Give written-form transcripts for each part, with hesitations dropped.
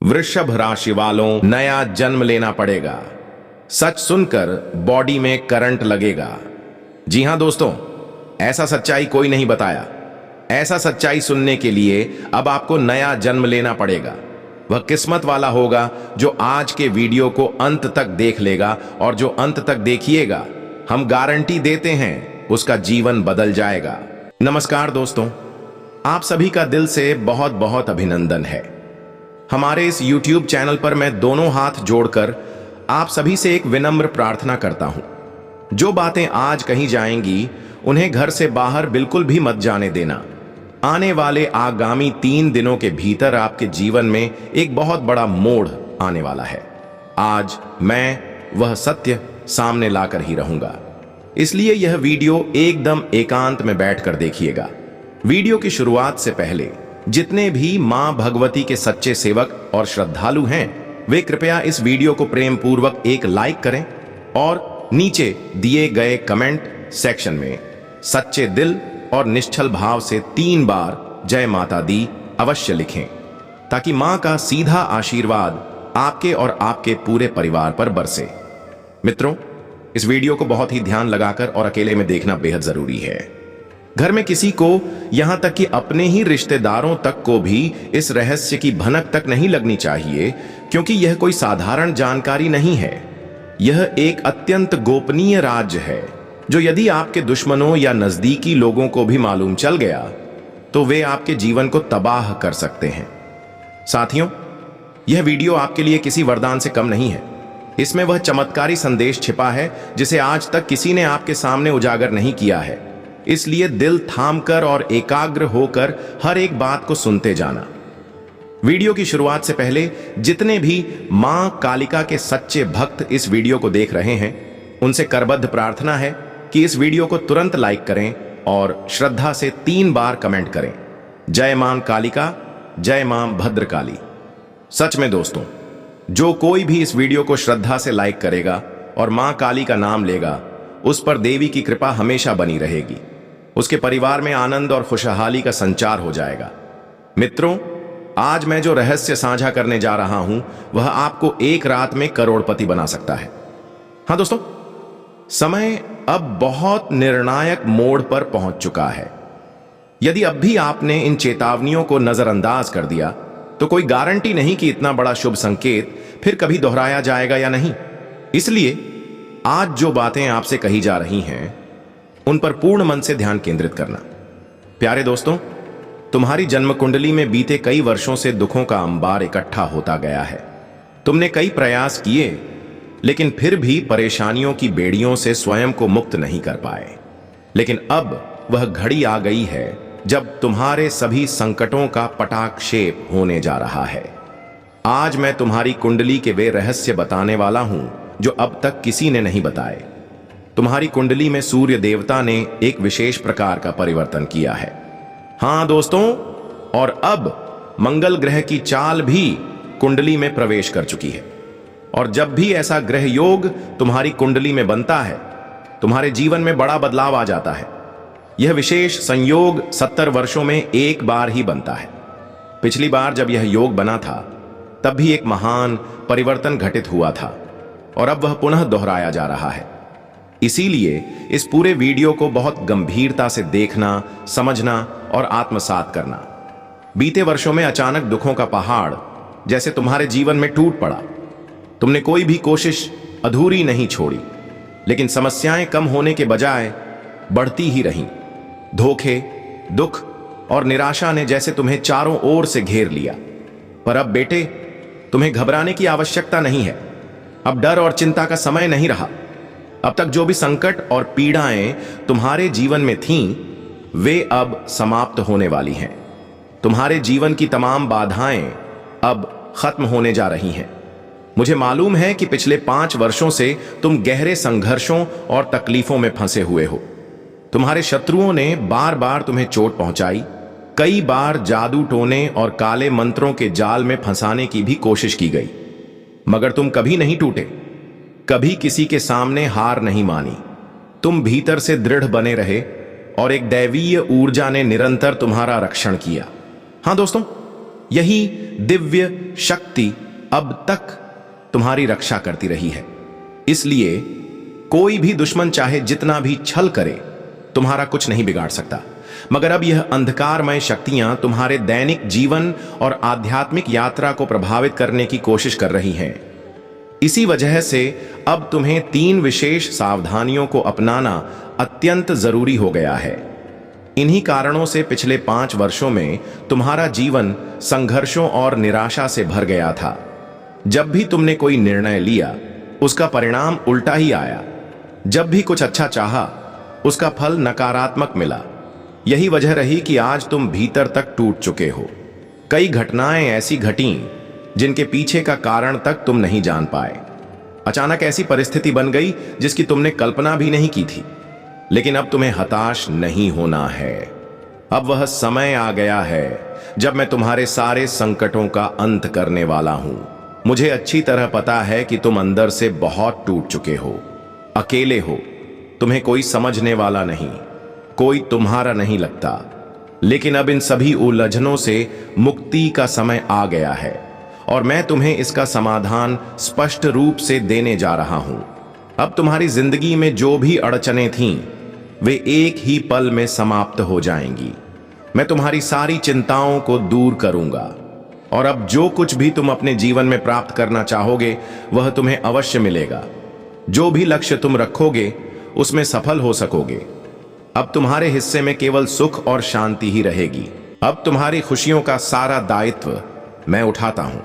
वृषभ राशि वालों, नया जन्म लेना पड़ेगा। सच सुनकर बॉडी में करंट लगेगा। जी हां दोस्तों, ऐसा सच्चाई कोई नहीं बताया। ऐसा सच्चाई सुनने के लिए अब आपको नया जन्म लेना पड़ेगा। वह किस्मत वाला होगा जो आज के वीडियो को अंत तक देख लेगा, और जो अंत तक देखिएगा, हम गारंटी देते हैं उसका जीवन बदल जाएगा। नमस्कार दोस्तों, आप सभी का दिल से बहुत बहुत अभिनंदन है। हमारे इस YouTube चैनल पर मैं दोनों हाथ जोड़कर आप सभी से एक विनम्र प्रार्थना करता हूं। जो बातें आज कही जाएंगी उन्हें घर से बाहर बिल्कुल भी मत जाने देना। आने वाले आगामी 3 दिनों के भीतर आपके जीवन में एक बहुत बड़ा मोड़ आने वाला है। आज मैं वह सत्य सामने लाकर ही रहूंगा, इसलिए यह वीडियो एकदम एकांत में बैठकर देखिएगा। वीडियो की शुरुआत से पहले जितने भी मां भगवती के सच्चे सेवक और श्रद्धालु हैं, वे कृपया इस वीडियो को प्रेम पूर्वक एक लाइक करें और नीचे दिए गए कमेंट सेक्शन में सच्चे दिल और निश्चल भाव से 3 बार जय माता दी अवश्य लिखें, ताकि मां का सीधा आशीर्वाद आपके और आपके पूरे परिवार पर बरसे। मित्रों, इस वीडियो को बहुत ही ध्यान लगाकर और अकेले में देखना बेहद जरूरी है। घर में किसी को, यहां तक कि अपने ही रिश्तेदारों तक को भी इस रहस्य की भनक तक नहीं लगनी चाहिए, क्योंकि यह कोई साधारण जानकारी नहीं है। यह एक अत्यंत गोपनीय राज है, जो यदि आपके दुश्मनों या नजदीकी लोगों को भी मालूम चल गया तो वे आपके जीवन को तबाह कर सकते हैं। साथियों, यह वीडियो आपके लिए किसी वरदान से कम नहीं है। इसमें वह चमत्कारी संदेश छिपा है जिसे आज तक किसी ने आपके सामने उजागर नहीं किया है। इसलिए दिल थामकर और एकाग्र होकर हर एक बात को सुनते जाना। वीडियो की शुरुआत से पहले जितने भी मां कालिका के सच्चे भक्त इस वीडियो को देख रहे हैं, उनसे करबद्ध प्रार्थना है कि इस वीडियो को तुरंत लाइक करें और श्रद्धा से 3 बार कमेंट करें, जय मां कालिका, जय मां भद्रकाली। सच में दोस्तों, जो कोई भी इस वीडियो को श्रद्धा से लाइक करेगा और मां काली का नाम लेगा, उस पर देवी की कृपा हमेशा बनी रहेगी। उसके परिवार में आनंद और खुशहाली का संचार हो जाएगा। मित्रों, आज मैं जो रहस्य साझा करने जा रहा हूं, वह आपको एक रात में करोड़पति बना सकता है। हां दोस्तों, समय अब बहुत निर्णायक मोड़ पर पहुंच चुका है। यदि अब भी आपने इन चेतावनियों को नजरअंदाज कर दिया, तो कोई गारंटी नहीं कि इतना बड़ा शुभ संकेत फिर कभी दोहराया जाएगा या नहीं। इसलिए आज जो बातें आपसे कही जा रही हैं, उन पर पूर्ण मन से ध्यान केंद्रित करना। प्यारे दोस्तों, तुम्हारी जन्म कुंडली में बीते कई वर्षों से दुखों का अंबार इकट्ठा होता गया है। तुमने कई प्रयास किए, लेकिन फिर भी परेशानियों की बेड़ियों से स्वयं को मुक्त नहीं कर पाए। लेकिन अब वह घड़ी आ गई है जब तुम्हारे सभी संकटों का पटाक्षेप होने जा रहा है। आज मैं तुम्हारी कुंडली के वे रहस्य बताने वाला हूं जो अब तक किसी ने नहीं बताए। तुम्हारी कुंडली में सूर्य देवता ने एक विशेष प्रकार का परिवर्तन किया है। हां दोस्तों, और अब मंगल ग्रह की चाल भी कुंडली में प्रवेश कर चुकी है। और जब भी ऐसा ग्रह योग तुम्हारी कुंडली में बनता है, तुम्हारे जीवन में बड़ा बदलाव आ जाता है। यह विशेष संयोग 70 वर्षों में एक बार ही बनता है। पिछली बार जब यह योग बना था, तब भी एक महान परिवर्तन घटित हुआ था, और अब वह पुनः दोहराया जा रहा है। इसीलिए इस पूरे वीडियो को बहुत गंभीरता से देखना, समझना और आत्मसात करना। बीते वर्षों में अचानक दुखों का पहाड़ जैसे तुम्हारे जीवन में टूट पड़ा। तुमने कोई भी कोशिश अधूरी नहीं छोड़ी, लेकिन समस्याएं कम होने के बजाय बढ़ती ही रहीं। धोखे, दुख और निराशा ने जैसे तुम्हें चारों ओर से घेर लिया। पर अब बेटे, तुम्हें घबराने की आवश्यकता नहीं है। अब डर और चिंता का समय नहीं रहा। अब तक जो भी संकट और पीड़ाएं तुम्हारे जीवन में थीं, वे अब समाप्त होने वाली हैं। तुम्हारे जीवन की तमाम बाधाएं अब खत्म होने जा रही हैं। मुझे मालूम है कि पिछले 5 वर्षों से तुम गहरे संघर्षों और तकलीफों में फंसे हुए हो। तुम्हारे शत्रुओं ने बार बार तुम्हें चोट पहुंचाई, कई बार जादू टोने और काले मंत्रों के जाल में फंसाने की भी कोशिश की गई, मगर तुम कभी नहीं टूटे, कभी किसी के सामने हार नहीं मानी। तुम भीतर से दृढ़ बने रहे और एक दैवीय ऊर्जा ने निरंतर तुम्हारा रक्षण किया। हां दोस्तों, यही दिव्य शक्ति अब तक तुम्हारी रक्षा करती रही है। इसलिए कोई भी दुश्मन चाहे जितना भी छल करे, तुम्हारा कुछ नहीं बिगाड़ सकता। मगर अब यह अंधकारमय शक्तियां तुम्हारे दैनिक जीवन और आध्यात्मिक यात्रा को प्रभावित करने की कोशिश कर रही हैं। इसी वजह से अब तुम्हें 3 विशेष सावधानियों को अपनाना अत्यंत जरूरी हो गया है। इन्हीं कारणों से पिछले 5 वर्षों में तुम्हारा जीवन संघर्षों और निराशा से भर गया था। जब भी तुमने कोई निर्णय लिया, उसका परिणाम उल्टा ही आया। जब भी कुछ अच्छा चाहा, उसका फल नकारात्मक मिला। यही वजह रही कि आज तुम भीतर तक टूट चुके हो। कई घटनाएं ऐसी घटीं जिनके पीछे का कारण तक तुम नहीं जान पाए। अचानक ऐसी परिस्थिति बन गई जिसकी तुमने कल्पना भी नहीं की थी। लेकिन अब तुम्हें हताश नहीं होना है। अब वह समय आ गया है जब मैं तुम्हारे सारे संकटों का अंत करने वाला हूं। मुझे अच्छी तरह पता है कि तुम अंदर से बहुत टूट चुके हो, अकेले हो, तुम्हें कोई समझने वाला नहीं, कोई तुम्हारा नहीं लगता। लेकिन अब इन सभी उलझनों से मुक्ति का समय आ गया है और मैं तुम्हें इसका समाधान स्पष्ट रूप से देने जा रहा हूं। अब तुम्हारी जिंदगी में जो भी अड़चनें थीं, वे एक ही पल में समाप्त हो जाएंगी। मैं तुम्हारी सारी चिंताओं को दूर करूंगा और अब जो कुछ भी तुम अपने जीवन में प्राप्त करना चाहोगे, वह तुम्हें अवश्य मिलेगा। जो भी लक्ष्य तुम रखोगे, उसमें सफल हो सकोगे। अब तुम्हारे हिस्से में केवल सुख और शांति ही रहेगी। अब तुम्हारी खुशियों का सारा दायित्व मैं उठाता हूं।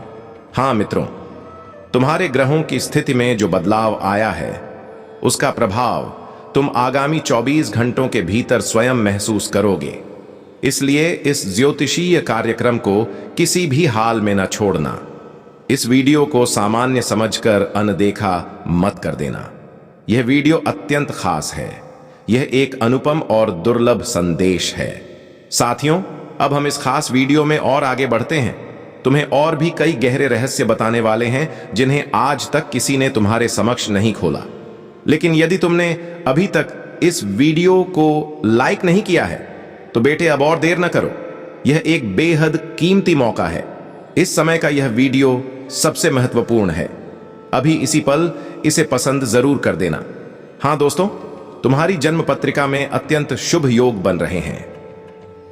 हां मित्रों, तुम्हारे ग्रहों की स्थिति में जो बदलाव आया है, उसका प्रभाव तुम आगामी 24 घंटों के भीतर स्वयं महसूस करोगे। इसलिए इस ज्योतिषीय कार्यक्रम को किसी भी हाल में न छोड़ना। इस वीडियो को सामान्य समझकर अनदेखा मत कर देना। यह वीडियो अत्यंत खास है। यह एक अनुपम और दुर्लभ संदेश है। साथियों, अब हम इस खास वीडियो में और आगे बढ़ते हैं। तुम्हें और भी कई गहरे रहस्य बताने वाले हैं जिन्हें आज तक किसी ने तुम्हारे समक्ष नहीं खोला। लेकिन यदि तुमने अभी तक इस वीडियो को लाइक नहीं किया है, तो बेटे अब और देर न करो। यह एक बेहद कीमती मौका है। इस समय का यह वीडियो सबसे महत्वपूर्ण है। अभी इसी पल इसे पसंद जरूर कर देना। हां दोस्तों, तुम्हारी जन्म पत्रिका में अत्यंत शुभ योग बन रहे हैं।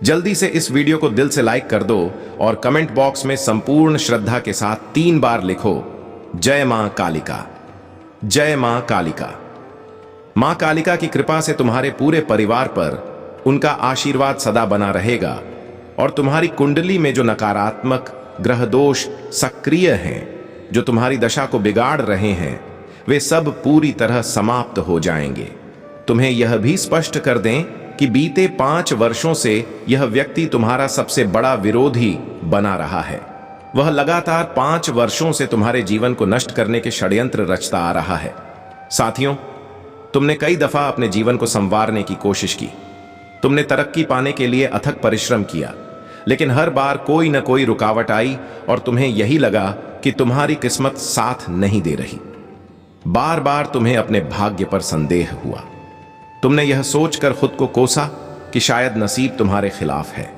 जल्दी से इस वीडियो को दिल से लाइक कर दो और कमेंट बॉक्स में संपूर्ण श्रद्धा के साथ 3 बार लिखो, जय मां कालिका, जय मां कालिका। मां कालिका की कृपा से तुम्हारे पूरे परिवार पर उनका आशीर्वाद सदा बना रहेगा और तुम्हारी कुंडली में जो नकारात्मक ग्रह दोष सक्रिय हैं, जो तुम्हारी दशा को बिगाड़ रहे हैं, वे सब पूरी तरह समाप्त हो जाएंगे। तुम्हें यह भी स्पष्ट कर दें कि बीते 5 वर्षों से यह व्यक्ति तुम्हारा सबसे बड़ा विरोधी बना रहा है। वह लगातार 5 वर्षों से तुम्हारे जीवन को नष्ट करने के षड्यंत्र रचता आ रहा है। साथियों, तुमने कई दफा अपने जीवन को संवारने की कोशिश की। तुमने तरक्की पाने के लिए अथक परिश्रम किया, लेकिन हर बार कोई न कोई रुकावट आई और तुम्हें यही लगा कि तुम्हारी किस्मत साथ नहीं दे रही। बार बार तुम्हें अपने भाग्य पर संदेह हुआ। तुमने यह सोचकर खुद को कोसा कि शायद नसीब तुम्हारे खिलाफ है।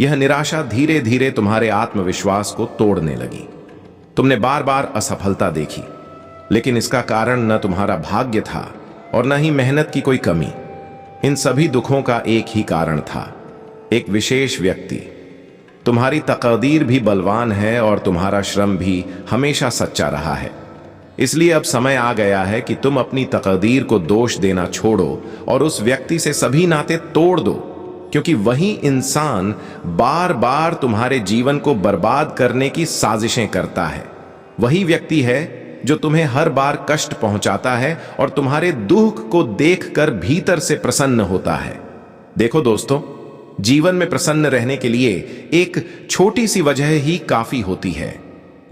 यह निराशा धीरे धीरे तुम्हारे आत्मविश्वास को तोड़ने लगी। तुमने बार बार असफलता देखी, लेकिन इसका कारण न तुम्हारा भाग्य था और न ही मेहनत की कोई कमी। इन सभी दुखों का एक ही कारण था, एक विशेष व्यक्ति। तुम्हारी तकदीर भी बलवान है और तुम्हारा श्रम भी हमेशा सच्चा रहा है। इसलिए अब समय आ गया है कि तुम अपनी तकदीर को दोष देना छोड़ो और उस व्यक्ति से सभी नाते तोड़ दो, क्योंकि वही इंसान बार बार तुम्हारे जीवन को बर्बाद करने की साजिशें करता है। वही व्यक्ति है जो तुम्हें हर बार कष्ट पहुंचाता है और तुम्हारे दुख को देखकर भीतर से प्रसन्न होता है। देखो दोस्तों, जीवन में प्रसन्न रहने के लिए एक छोटी सी वजह ही काफी होती है,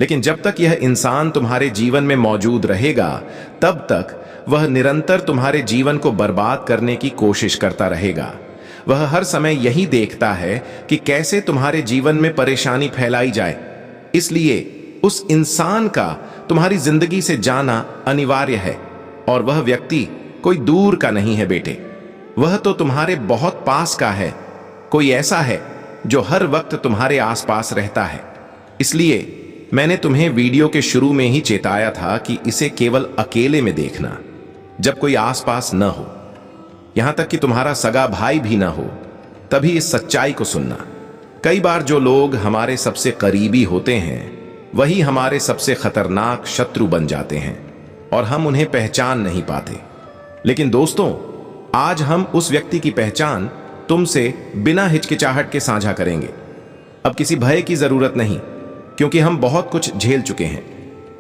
लेकिन जब तक यह इंसान तुम्हारे जीवन में मौजूद रहेगा, तब तक वह निरंतर तुम्हारे जीवन को बर्बाद करने की कोशिश करता रहेगा। वह हर समय यही देखता है कि कैसे तुम्हारे जीवन में परेशानी फैलाई जाए। इसलिए उस इंसान का तुम्हारी जिंदगी से जाना अनिवार्य है, और वह व्यक्ति कोई दूर का नहीं है बेटे, वह तो तुम्हारे बहुत पास का है। कोई ऐसा है जो हर वक्त तुम्हारे आसपास रहता है। इसलिए मैंने तुम्हें वीडियो के शुरू में ही चेताया था कि इसे केवल अकेले में देखना, जब कोई आसपास न हो, यहां तक कि तुम्हारा सगा भाई भी न हो, तभी इस सच्चाई को सुनना। कई बार जो लोग हमारे सबसे करीबी होते हैं वही हमारे सबसे खतरनाक शत्रु बन जाते हैं और हम उन्हें पहचान नहीं पाते। लेकिन दोस्तों, आज हम उस व्यक्ति की पहचान तुमसे बिना हिचकिचाहट के साझा करेंगे। अब किसी भय की जरूरत नहीं, क्योंकि हम बहुत कुछ झेल चुके हैं।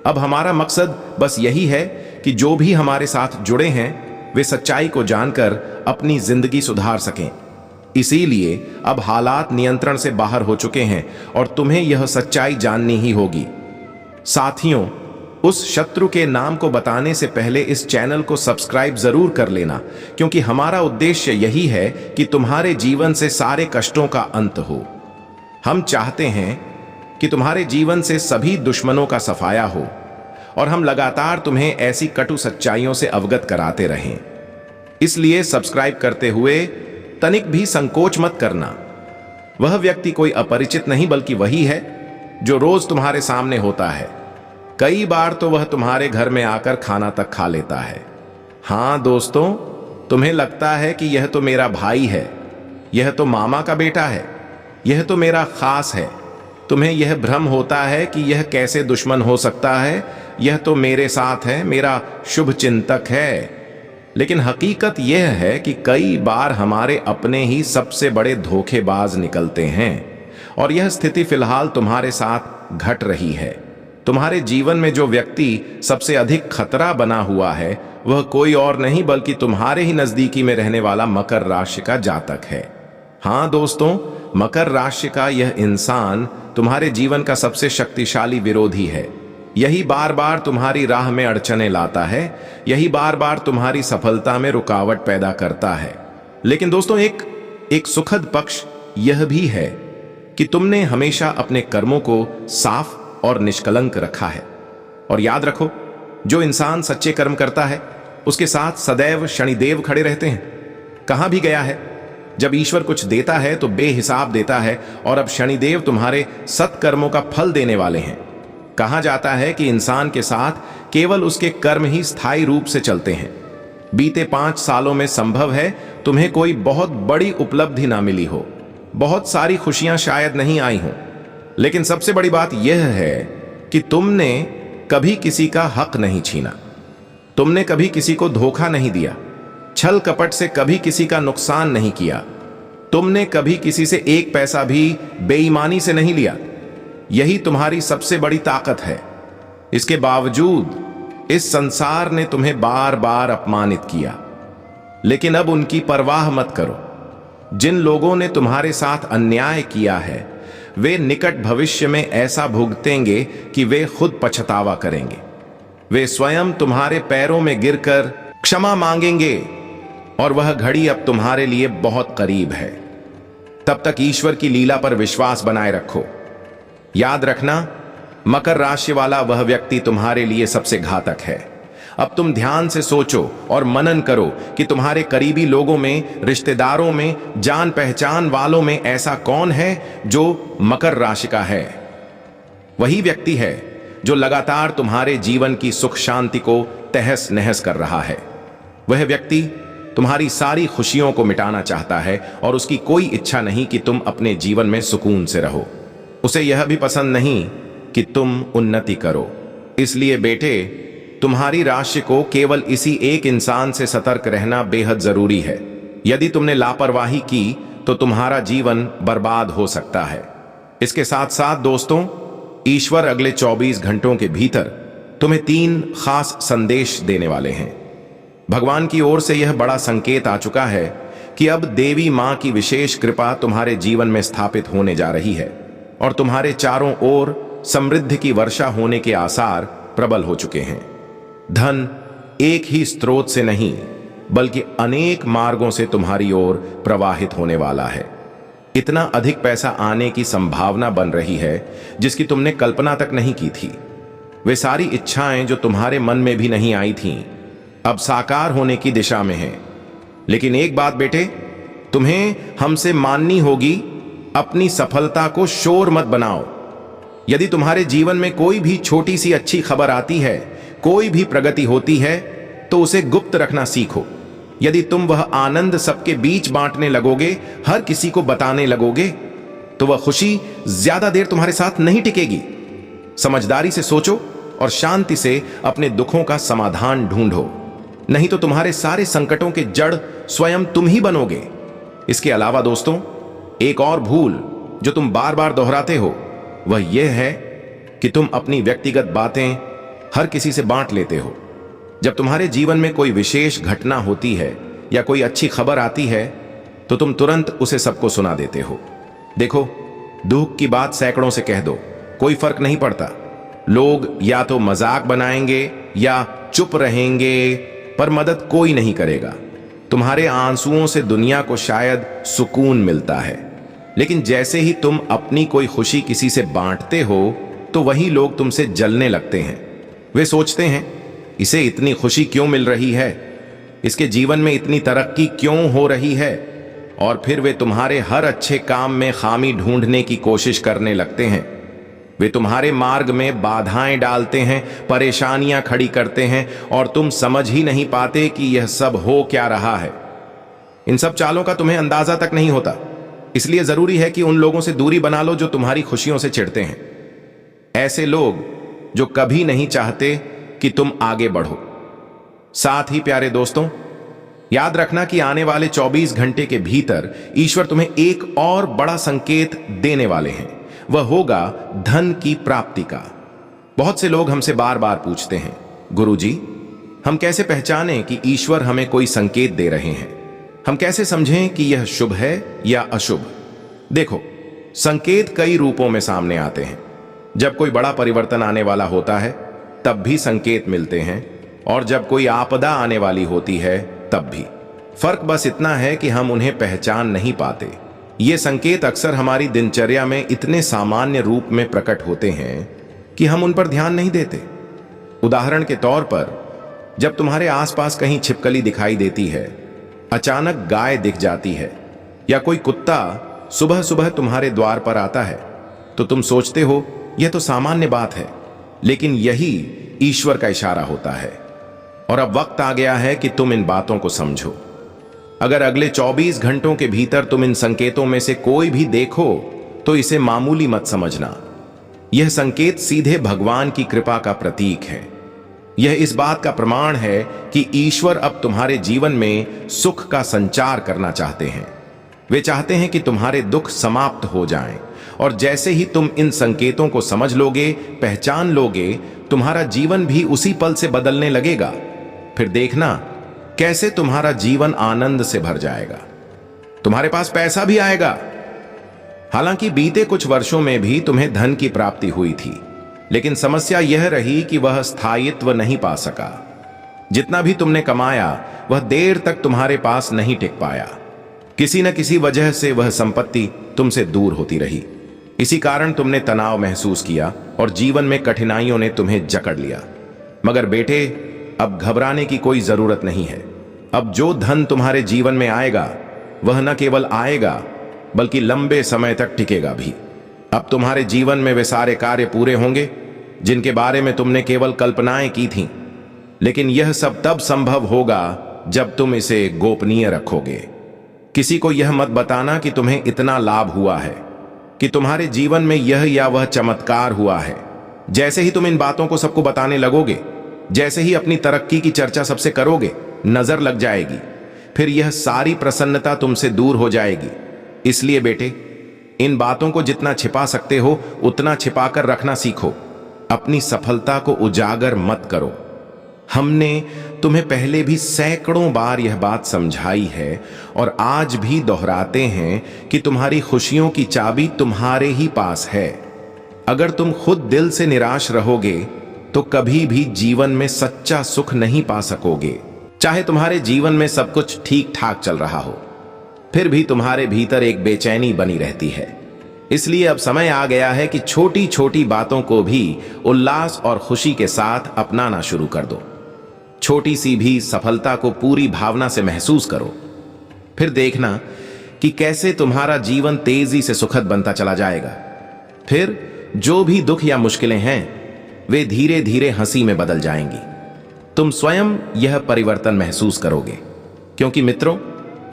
अब हमारा मकसद बस यही है कि जो भी हमारे साथ जुड़े हैं वे सच्चाई को जानकर अपनी जिंदगी सुधार सकें। इसीलिए अब हालात नियंत्रण से बाहर हो चुके हैं और तुम्हें यह सच्चाई जाननी ही होगी। साथियों, उस शत्रु के नाम को बताने से पहले इस चैनल को सब्सक्राइब जरूर कर लेना, क्योंकि हमारा उद्देश्य यही है कि तुम्हारे जीवन से सारे कष्टों का अंत हो। हम चाहते हैं कि तुम्हारे जीवन से सभी दुश्मनों का सफाया हो और हम लगातार तुम्हें ऐसी कटु सच्चाइयों से अवगत कराते रहें। इसलिए सब्सक्राइब करते हुए तनिक भी संकोच मत करना। वह व्यक्ति कोई अपरिचित नहीं, बल्कि वही है जो रोज तुम्हारे सामने होता है। कई बार तो वह तुम्हारे घर में आकर खाना तक खा लेता है। हाँ दोस्तों, तुम्हें लगता है कि यह तो मेरा भाई है, यह तो मामा का बेटा है, यह तो मेरा खास है। तुम्हें यह भ्रम होता है कि यह कैसे दुश्मन हो सकता है, यह तो मेरे साथ है, मेरा शुभ चिंतक है। लेकिन हकीकत यह है कि कई बार हमारे अपने ही सबसे बड़े धोखेबाज निकलते हैं और यह स्थिति फिलहाल तुम्हारे साथ घट रही है। तुम्हारे जीवन में जो व्यक्ति सबसे अधिक खतरा बना हुआ है वह कोई और नहीं बल्कि तुम्हारे ही नजदीकी में रहने वाला मकर राशि का जातक है। हाँ दोस्तों, मकर राशि का यह इंसान तुम्हारे जीवन का सबसे शक्तिशाली विरोधी है। यही बार बार तुम्हारी राह में अड़चने लाता है, यही बार बार तुम्हारी सफलता में रुकावट पैदा करता है। लेकिन दोस्तों, एक सुखद पक्ष यह भी है कि तुमने हमेशा अपने कर्मों को साफ और निष्कलंक रखा है। और याद रखो, जो इंसान सच्चे कर्म करता है उसके साथ सदैव शनिदेव खड़े रहते हैं। कहां भी गया है, जब ईश्वर कुछ देता है तो बेहिसाब देता है, और अब शनिदेव तुम्हारे सत्कर्मों का फल देने वाले हैं। कहा जाता है कि इंसान के साथ केवल उसके कर्म ही स्थायी रूप से चलते हैं। बीते 5 सालों में संभव है तुम्हें कोई बहुत बड़ी उपलब्धि ना मिली हो, बहुत सारी खुशियां शायद नहीं आई हों, लेकिन सबसे बड़ी बात यह है कि तुमने कभी किसी का हक नहीं छीना, तुमने कभी किसी को धोखा नहीं दिया, छल कपट से कभी किसी का नुकसान नहीं किया, तुमने कभी किसी से एक पैसा भी बेईमानी से नहीं लिया। यही तुम्हारी सबसे बड़ी ताकत है। इसके बावजूद इस संसार ने तुम्हें बार बार अपमानित किया, लेकिन अब उनकी परवाह मत करो। जिन लोगों ने तुम्हारे साथ अन्याय किया है वे निकट भविष्य में ऐसा भुगतेंगे कि वे खुद पछतावा करेंगे। वे स्वयं तुम्हारे पैरों में गिरकर क्षमा मांगेंगे और वह घड़ी अब तुम्हारे लिए बहुत करीब है। तब तक ईश्वर की लीला पर विश्वास बनाए रखो। याद रखना, मकर राशि वाला वह व्यक्ति तुम्हारे लिए सबसे घातक है। अब तुम ध्यान से सोचो और मनन करो कि तुम्हारे करीबी लोगों में, रिश्तेदारों में, जान पहचान वालों में ऐसा कौन है जो मकर राशि का है। वही व्यक्ति है जो लगातार तुम्हारे जीवन की सुख शांति को तहस नहस कर रहा है। वह व्यक्ति तुम्हारी सारी खुशियों को मिटाना चाहता है और उसकी कोई इच्छा नहीं कि तुम अपने जीवन में सुकून से रहो। उसे यह भी पसंद नहीं कि तुम उन्नति करो। इसलिए बेटे, तुम्हारी राशि को केवल इसी एक इंसान से सतर्क रहना बेहद जरूरी है। यदि तुमने लापरवाही की तो तुम्हारा जीवन बर्बाद हो सकता है। इसके साथ साथ दोस्तों, ईश्वर अगले 24 घंटों के भीतर तुम्हें 3 खास संदेश देने वाले हैं। भगवान की ओर से यह बड़ा संकेत आ चुका है कि अब देवी मां की विशेष कृपा तुम्हारे जीवन में स्थापित होने जा रही है और तुम्हारे चारों ओर समृद्धि की वर्षा होने के आसार प्रबल हो चुके हैं। धन एक ही स्रोत से नहीं बल्कि अनेक मार्गों से तुम्हारी ओर प्रवाहित होने वाला है। इतना अधिक पैसा आने की संभावना बन रही है जिसकी तुमने कल्पना तक नहीं की थी। वे सारी इच्छाएं जो तुम्हारे मन में भी नहीं आई थीं, अब साकार होने की दिशा में हैं। लेकिन एक बात बेटे, तुम्हें हमसे माननी होगी, अपनी सफलता को शोर मत बनाओ। यदि तुम्हारे जीवन में कोई भी छोटी सी अच्छी खबर आती है, कोई भी प्रगति होती है, तो उसे गुप्त रखना सीखो। यदि तुम वह आनंद सबके बीच बांटने लगोगे, हर किसी को बताने लगोगे, तो वह खुशी ज्यादा देर तुम्हारे साथ नहीं टिकेगी। समझदारी से सोचो और शांति से अपने दुखों का समाधान ढूंढो, नहीं तो तुम्हारे सारे संकटों के जड़ स्वयं तुम ही बनोगे। इसके अलावा दोस्तों, एक और भूल जो तुम बार बार दोहराते हो वह यह है कि तुम अपनी व्यक्तिगत बातें हर किसी से बांट लेते हो। जब तुम्हारे जीवन में कोई विशेष घटना होती है या कोई अच्छी खबर आती है तो तुम तुरंत उसे सबको सुना देते हो। देखो, दुख की बात सैकड़ों से कह दो, कोई फर्क नहीं पड़ता। लोग या तो मजाक बनाएंगे या चुप रहेंगे, पर मदद कोई नहीं करेगा। तुम्हारे आंसुओं से दुनिया को शायद सुकून मिलता है, लेकिन जैसे ही तुम अपनी कोई खुशी किसी से बांटते हो तो वही लोग तुमसे जलने लगते हैं। वे सोचते हैं, इसे इतनी खुशी क्यों मिल रही है, इसके जीवन में इतनी तरक्की क्यों हो रही है, और फिर वे तुम्हारे हर अच्छे काम में खामी ढूंढने की कोशिश करने लगते हैं। वे तुम्हारे मार्ग में बाधाएं डालते हैं, परेशानियां खड़ी करते हैं, और तुम समझ ही नहीं पाते कि यह सब हो क्या रहा है। इन सब चालों का तुम्हें अंदाजा तक नहीं होता। इसलिए जरूरी है कि उन लोगों से दूरी बना लो जो तुम्हारी खुशियों से चिढ़ते हैं। ऐसे लोग जो कभी नहीं चाहते कि तुम आगे बढ़ो। साथ ही प्यारे दोस्तों, याद रखना कि आने वाले 24 घंटे के भीतर ईश्वर तुम्हें एक और बड़ा संकेत देने वाले हैं। वह होगा धन की प्राप्ति का। बहुत से लोग हमसे बार बार पूछते हैं, गुरुजी, हम कैसे पहचानें कि ईश्वर हमें कोई संकेत दे रहे हैं? हम कैसे समझें कि यह शुभ है या अशुभ? देखो, संकेत कई रूपों में सामने आते हैं। जब कोई बड़ा परिवर्तन आने वाला होता है तब भी संकेत मिलते हैं, और जब कोई आपदा आने वाली होती है तब भी। फर्क बस इतना है कि हम उन्हें पहचान नहीं पाते। ये संकेत अक्सर हमारी दिनचर्या में इतने सामान्य रूप में प्रकट होते हैं कि हम उन पर ध्यान नहीं देते। उदाहरण के तौर पर, जब तुम्हारे आसपास कहीं छिपकली दिखाई देती है, अचानक गाय दिख जाती है, या कोई कुत्ता सुबह सुबह तुम्हारे द्वार पर आता है, तो तुम सोचते हो यह तो सामान्य बात है, लेकिन यही ईश्वर का इशारा होता है। और अब वक्त आ गया है कि तुम इन बातों को समझो। अगर अगले 24 घंटों के भीतर तुम इन संकेतों में से कोई भी देखो तो इसे मामूली मत समझना। यह संकेत सीधे भगवान की कृपा का प्रतीक है। यह इस बात का प्रमाण है कि ईश्वर अब तुम्हारे जीवन में सुख का संचार करना चाहते हैं। वे चाहते हैं कि तुम्हारे दुख समाप्त हो जाएं, और जैसे ही तुम इन संकेतों को समझ लोगे, पहचान लोगे, तुम्हारा जीवन भी उसी पल से बदलने लगेगा। फिर देखना कैसे तुम्हारा जीवन आनंद से भर जाएगा। तुम्हारे पास पैसा भी आएगा। हालांकि बीते कुछ वर्षों में भी तुम्हें धन की प्राप्ति हुई थी, लेकिन समस्या यह रही कि वह स्थायित्व नहीं पा सका। जितना भी तुमने कमाया वह देर तक तुम्हारे पास नहीं टिक पाया। किसी न किसी वजह से वह संपत्ति तुमसे दूर होती रही। इसी कारण तुमने तनाव महसूस किया और जीवन में कठिनाइयों ने तुम्हें जकड़ लिया। मगर बेटे, अब घबराने की कोई जरूरत नहीं है। अब जो धन तुम्हारे जीवन में आएगा वह न केवल आएगा बल्कि लंबे समय तक टिकेगा भी। अब तुम्हारे जीवन में वे सारे कार्य पूरे होंगे जिनके बारे में तुमने केवल कल्पनाएं की थीं, लेकिन यह सब तब संभव होगा जब तुम इसे गोपनीय रखोगे। किसी को यह मत बताना कि तुम्हें इतना लाभ हुआ है, कि तुम्हारे जीवन में यह या वह चमत्कार हुआ है। जैसे ही तुम इन बातों को सबको बताने लगोगे, जैसे ही अपनी तरक्की की चर्चा सबसे करोगे, नजर लग जाएगी। फिर यह सारी प्रसन्नता तुमसे दूर हो जाएगी। इसलिए बेटे, इन बातों को जितना छिपा सकते हो उतना छिपाकर रखना सीखो। अपनी सफलता को उजागर मत करो। हमने तुम्हें पहले भी सैकड़ों बार यह बात समझाई है और आज भी दोहराते हैं कि तुम्हारी खुशियों की चाबी तुम्हारे ही पास है। अगर तुम खुद दिल से निराश रहोगे तो कभी भी जीवन में सच्चा सुख नहीं पा सकोगे। चाहे तुम्हारे जीवन में सब कुछ ठीक ठाक चल रहा हो, फिर भी तुम्हारे भीतर एक बेचैनी बनी रहती है। इसलिए अब समय आ गया है कि छोटी छोटी बातों को भी उल्लास और खुशी के साथ अपनाना शुरू कर दो। छोटी सी भी सफलता को पूरी भावना से महसूस करो। फिर देखना कि कैसे तुम्हारा जीवन तेजी से सुखद बनता चला जाएगा। फिर जो भी दुख या मुश्किलें हैं वे धीरे धीरे हंसी में बदल जाएंगी। तुम स्वयं यह परिवर्तन महसूस करोगे, क्योंकि मित्रों,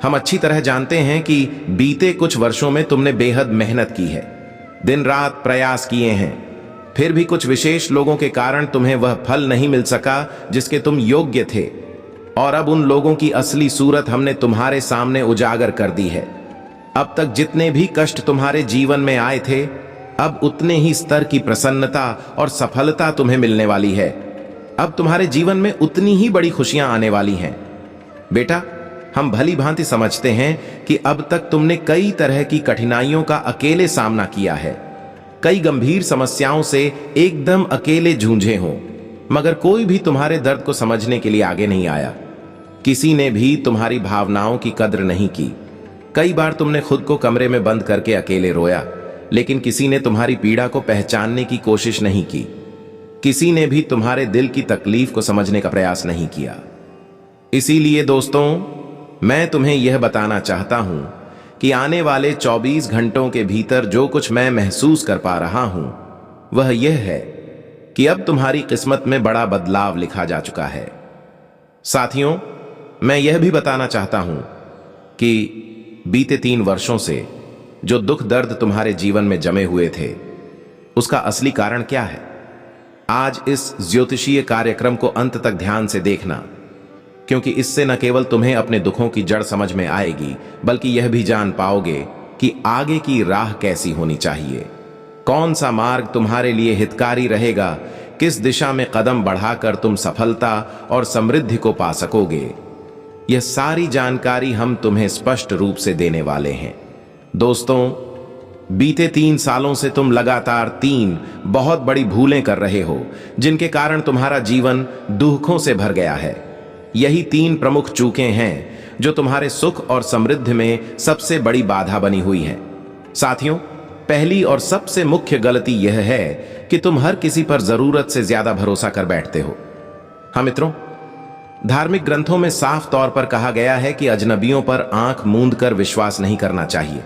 हम अच्छी तरह जानते हैं कि बीते कुछ वर्षों में तुमने बेहद मेहनत की है, दिन रात प्रयास किए हैं, फिर भी कुछ विशेष लोगों के कारण तुम्हें वह फल नहीं मिल सका जिसके तुम योग्य थे। और अब उन लोगों की असली सूरत हमने तुम्हारे सामने उजागर कर दी है। अब तक जितने भी कष्ट तुम्हारे जीवन में आए थे, अब उतने ही स्तर की प्रसन्नता और सफलता तुम्हें मिलने वाली है। अब तुम्हारे जीवन में उतनी ही बड़ी खुशियां आने वाली हैं। बेटा, हम भली भांति समझते हैं कि अब तक तुमने कई तरह की कठिनाइयों का अकेले सामना किया है, कई गंभीर समस्याओं से एकदम अकेले जूझे हो, मगर कोई भी तुम्हारे दर्द को समझने के लिए आगे नहीं आया। किसी ने भी तुम्हारी भावनाओं की कद्र नहीं की। कई बार तुमने खुद को कमरे में बंद करके अकेले रोया, लेकिन किसी ने तुम्हारी पीड़ा को पहचानने की कोशिश नहीं की। किसी ने भी तुम्हारे दिल की तकलीफ को समझने का प्रयास नहीं किया। इसीलिए दोस्तों, मैं तुम्हें यह बताना चाहता हूं कि आने वाले 24 घंटों के भीतर जो कुछ मैं महसूस कर पा रहा हूं वह यह है कि अब तुम्हारी किस्मत में बड़ा बदलाव लिखा जा चुका है। साथियों, मैं यह भी बताना चाहता हूं कि बीते 3 वर्षों से जो दुख दर्द तुम्हारे जीवन में जमे हुए थे, उसका असली कारण क्या है। आज इस ज्योतिषीय कार्यक्रम को अंत तक ध्यान से देखना, क्योंकि इससे न केवल तुम्हें अपने दुखों की जड़ समझ में आएगी, बल्कि यह भी जान पाओगे कि आगे की राह कैसी होनी चाहिए, कौन सा मार्ग तुम्हारे लिए हितकारी रहेगा, किस दिशा में कदम बढ़ाकर तुम सफलता और समृद्धि को पा सकोगे। यह सारी जानकारी हम तुम्हें स्पष्ट रूप से देने वाले हैं। दोस्तों, बीते 3 सालों से तुम लगातार 3 बहुत बड़ी भूलें कर रहे हो, जिनके कारण तुम्हारा जीवन दुखों से भर गया है। यही 3 प्रमुख चूकें हैं जो तुम्हारे सुख और समृद्धि में सबसे बड़ी बाधा बनी हुई है। साथियों, पहली और सबसे मुख्य गलती यह है कि तुम हर किसी पर जरूरत से ज्यादा भरोसा कर बैठते हो। हाँ मित्रों, धार्मिक ग्रंथों में साफ तौर पर कहा गया है कि अजनबियों पर आंख मूंद कर विश्वास नहीं करना चाहिए।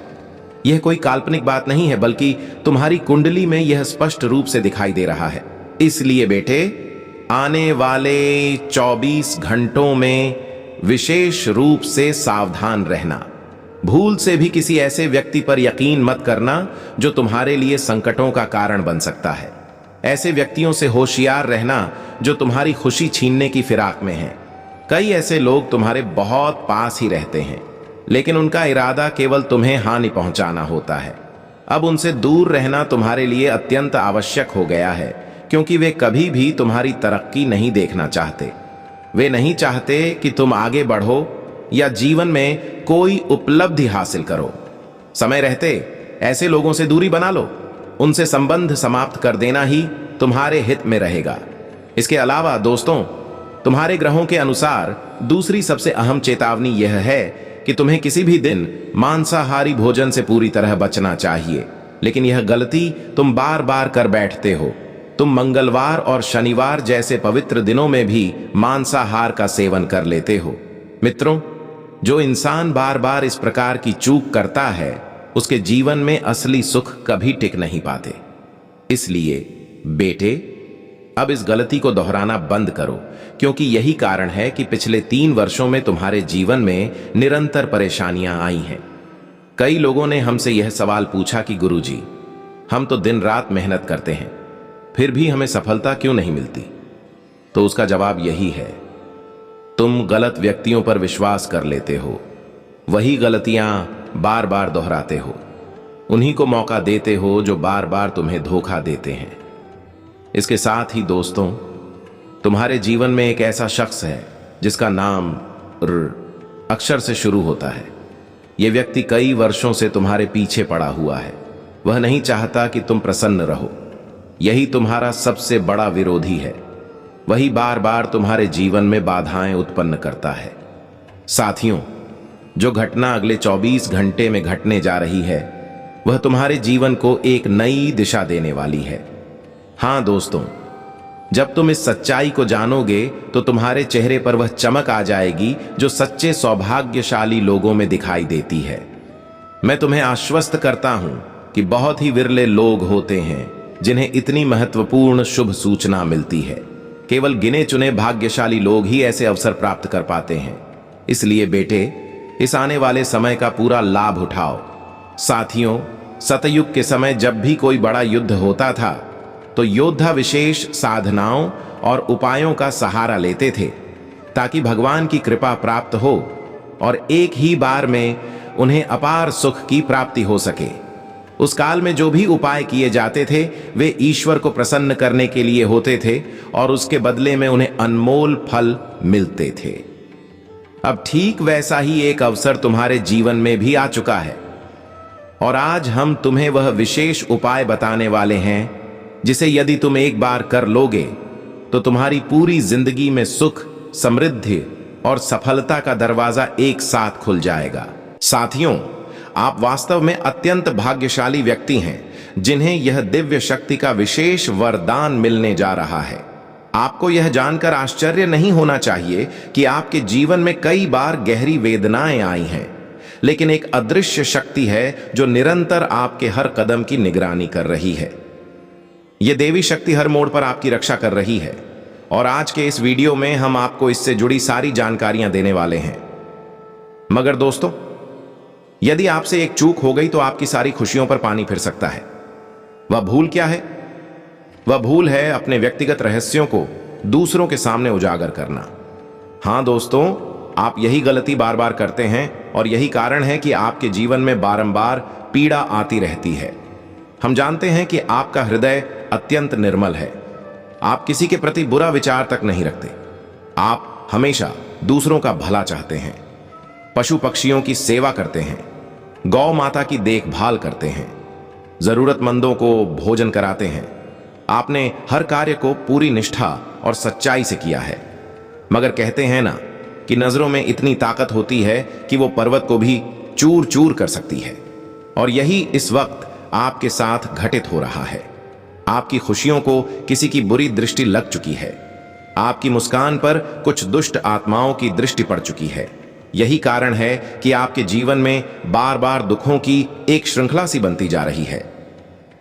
यह कोई काल्पनिक बात नहीं है, बल्कि तुम्हारी कुंडली में यह स्पष्ट रूप से दिखाई दे रहा है। इसलिए बेटे, आने वाले 24 घंटों में विशेष रूप से सावधान रहना। भूल से भी किसी ऐसे व्यक्ति पर यकीन मत करना जो तुम्हारे लिए संकटों का कारण बन सकता है। ऐसे व्यक्तियों से होशियार रहना जो तुम्हारी खुशी छीनने की फिराक में हैं। कई ऐसे लोग तुम्हारे बहुत पास ही रहते हैं, लेकिन उनका इरादा केवल तुम्हें हानि पहुंचाना होता है। अब उनसे दूर रहना तुम्हारे लिए अत्यंत आवश्यक हो गया है, क्योंकि वे कभी भी तुम्हारी तरक्की नहीं देखना चाहते। वे नहीं चाहते कि तुम आगे बढ़ो या जीवन में कोई उपलब्धि हासिल करो। समय रहते ऐसे लोगों से दूरी बना लो। उनसे संबंध समाप्त कर देना ही तुम्हारे हित में रहेगा। इसके अलावा दोस्तों, तुम्हारे ग्रहों के अनुसार दूसरी सबसे अहम चेतावनी यह है कि तुम्हें किसी भी दिन मांसाहारी भोजन से पूरी तरह बचना चाहिए। लेकिन यह गलती तुम बार बार कर बैठते हो। तुम मंगलवार और शनिवार जैसे पवित्र दिनों में भी मांसाहार का सेवन कर लेते हो। मित्रों, जो इंसान बार बार इस प्रकार की चूक करता है, उसके जीवन में असली सुख कभी टिक नहीं पाते। इसलिए बेटे, अब इस गलती को दोहराना बंद करो, क्योंकि यही कारण है कि पिछले 3 वर्षों में तुम्हारे जीवन में निरंतर परेशानियां आई हैं। कई लोगों ने हमसे यह सवाल पूछा कि गुरुजी, हम तो दिन रात मेहनत करते हैं, फिर भी हमें सफलता क्यों नहीं मिलती। तो उसका जवाब यही है, तुम गलत व्यक्तियों पर विश्वास कर लेते हो, वही गलतियां बार बार दोहराते हो, उन्हीं को मौका देते हो जो बार बार तुम्हें धोखा देते हैं। इसके साथ ही दोस्तों, तुम्हारे जीवन में एक ऐसा शख्स है जिसका नाम अक्षर से शुरू होता है। यह व्यक्ति कई वर्षों से तुम्हारे पीछे पड़ा हुआ है। वह नहीं चाहता कि तुम प्रसन्न रहो। यही तुम्हारा सबसे बड़ा विरोधी है। वही बार बार तुम्हारे जीवन में बाधाएं उत्पन्न करता है। साथियों, जो घटना अगले 24 घंटे में घटने जा रही है, वह तुम्हारे जीवन को एक नई दिशा देने वाली है। हां दोस्तों, जब तुम इस सच्चाई को जानोगे तो तुम्हारे चेहरे पर वह चमक आ जाएगी जो सच्चे सौभाग्यशाली लोगों में दिखाई देती है। मैं तुम्हें आश्वस्त करता हूं कि बहुत ही विरले लोग होते हैं जिन्हें इतनी महत्वपूर्ण शुभ सूचना मिलती है। केवल गिने चुने भाग्यशाली लोग ही ऐसे अवसर प्राप्त कर पाते हैं। इसलिए बेटे, इस आने वाले समय का पूरा लाभ उठाओ। साथियों, सतयुग के समय जब भी कोई बड़ा युद्ध होता था तो योद्धा विशेष साधनाओं और उपायों का सहारा लेते थे ताकि भगवान की कृपा प्राप्त हो और एक ही बार में उन्हें अपार सुख की प्राप्ति हो सके। उस काल में जो भी उपाय किए जाते थे वे ईश्वर को प्रसन्न करने के लिए होते थे और उसके बदले में उन्हें अनमोल फल मिलते थे। अब ठीक वैसा ही एक अवसर तुम्हारे जीवन में भी आ चुका है और आज हम तुम्हें वह विशेष उपाय बताने वाले हैं जिसे यदि तुम एक बार कर लोगे तो तुम्हारी पूरी जिंदगी में सुख, समृद्धि और सफलता का दरवाजा एक साथ खुल जाएगा। साथियों, आप वास्तव में अत्यंत भाग्यशाली व्यक्ति हैं जिन्हें यह दिव्य शक्ति का विशेष वरदान मिलने जा रहा है। आपको यह जानकर आश्चर्य नहीं होना चाहिए कि आपके जीवन में कई बार गहरी वेदनाएं आई हैं, लेकिन एक अदृश्य शक्ति है जो निरंतर आपके हर कदम की निगरानी कर रही है। यह देवी शक्ति हर मोड़ पर आपकी रक्षा कर रही है और आज के इस वीडियो में हम आपको इससे जुड़ी सारी जानकारियां देने वाले हैं। मगर दोस्तों, यदि आपसे एक चूक हो गई तो आपकी सारी खुशियों पर पानी फिर सकता है। वह भूल क्या है? वह भूल है अपने व्यक्तिगत रहस्यों को दूसरों के सामने उजागर करना। हां दोस्तों, आप यही गलती बार बार करते हैं और यही कारण है कि आपके जीवन में बारंबार पीड़ा आती रहती है। हम जानते हैं कि आपका हृदय अत्यंत निर्मल है। आप किसी के प्रति बुरा विचार तक नहीं रखते। आप हमेशा दूसरों का भला चाहते हैं, पशु पक्षियों की सेवा करते हैं, गौ माता की देखभाल करते हैं, जरूरतमंदों को भोजन कराते हैं। आपने हर कार्य को पूरी निष्ठा और सच्चाई से किया है। मगर कहते हैं ना कि नजरों में इतनी ताकत होती है कि वो पर्वत को भी चूर चूर कर सकती है। और यही इस वक्त आपके साथ घटित हो रहा है। आपकी खुशियों को किसी की बुरी दृष्टि लग चुकी है। आपकी मुस्कान पर कुछ दुष्ट आत्माओं की दृष्टि पड़ चुकी है। यही कारण है कि आपके जीवन में बार बार दुखों की एक श्रृंखला सी बनती जा रही है।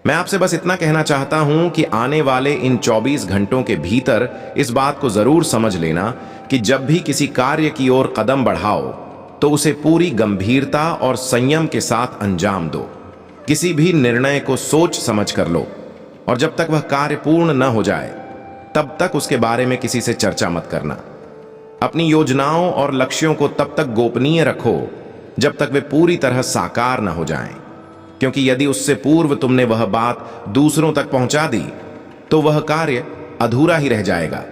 मैं आपसे बस इतना कहना चाहता हूं कि आने वाले इन 24 घंटों के भीतर इस बात को जरूर समझ लेना कि जब भी किसी कार्य की ओर कदम बढ़ाओ तो उसे पूरी गंभीरता और संयम के साथ अंजाम दो। किसी भी निर्णय को सोच समझ कर लो और जब तक वह कार्य पूर्ण न हो जाए तब तक उसके बारे में किसी से चर्चा मत करना। अपनी योजनाओं और लक्ष्यों को तब तक गोपनीय रखो जब तक वे पूरी तरह साकार न हो जाएं, क्योंकि यदि उससे पूर्व तुमने वह बात दूसरों तक पहुंचा दी तो वह कार्य अधूरा ही रह जाएगा।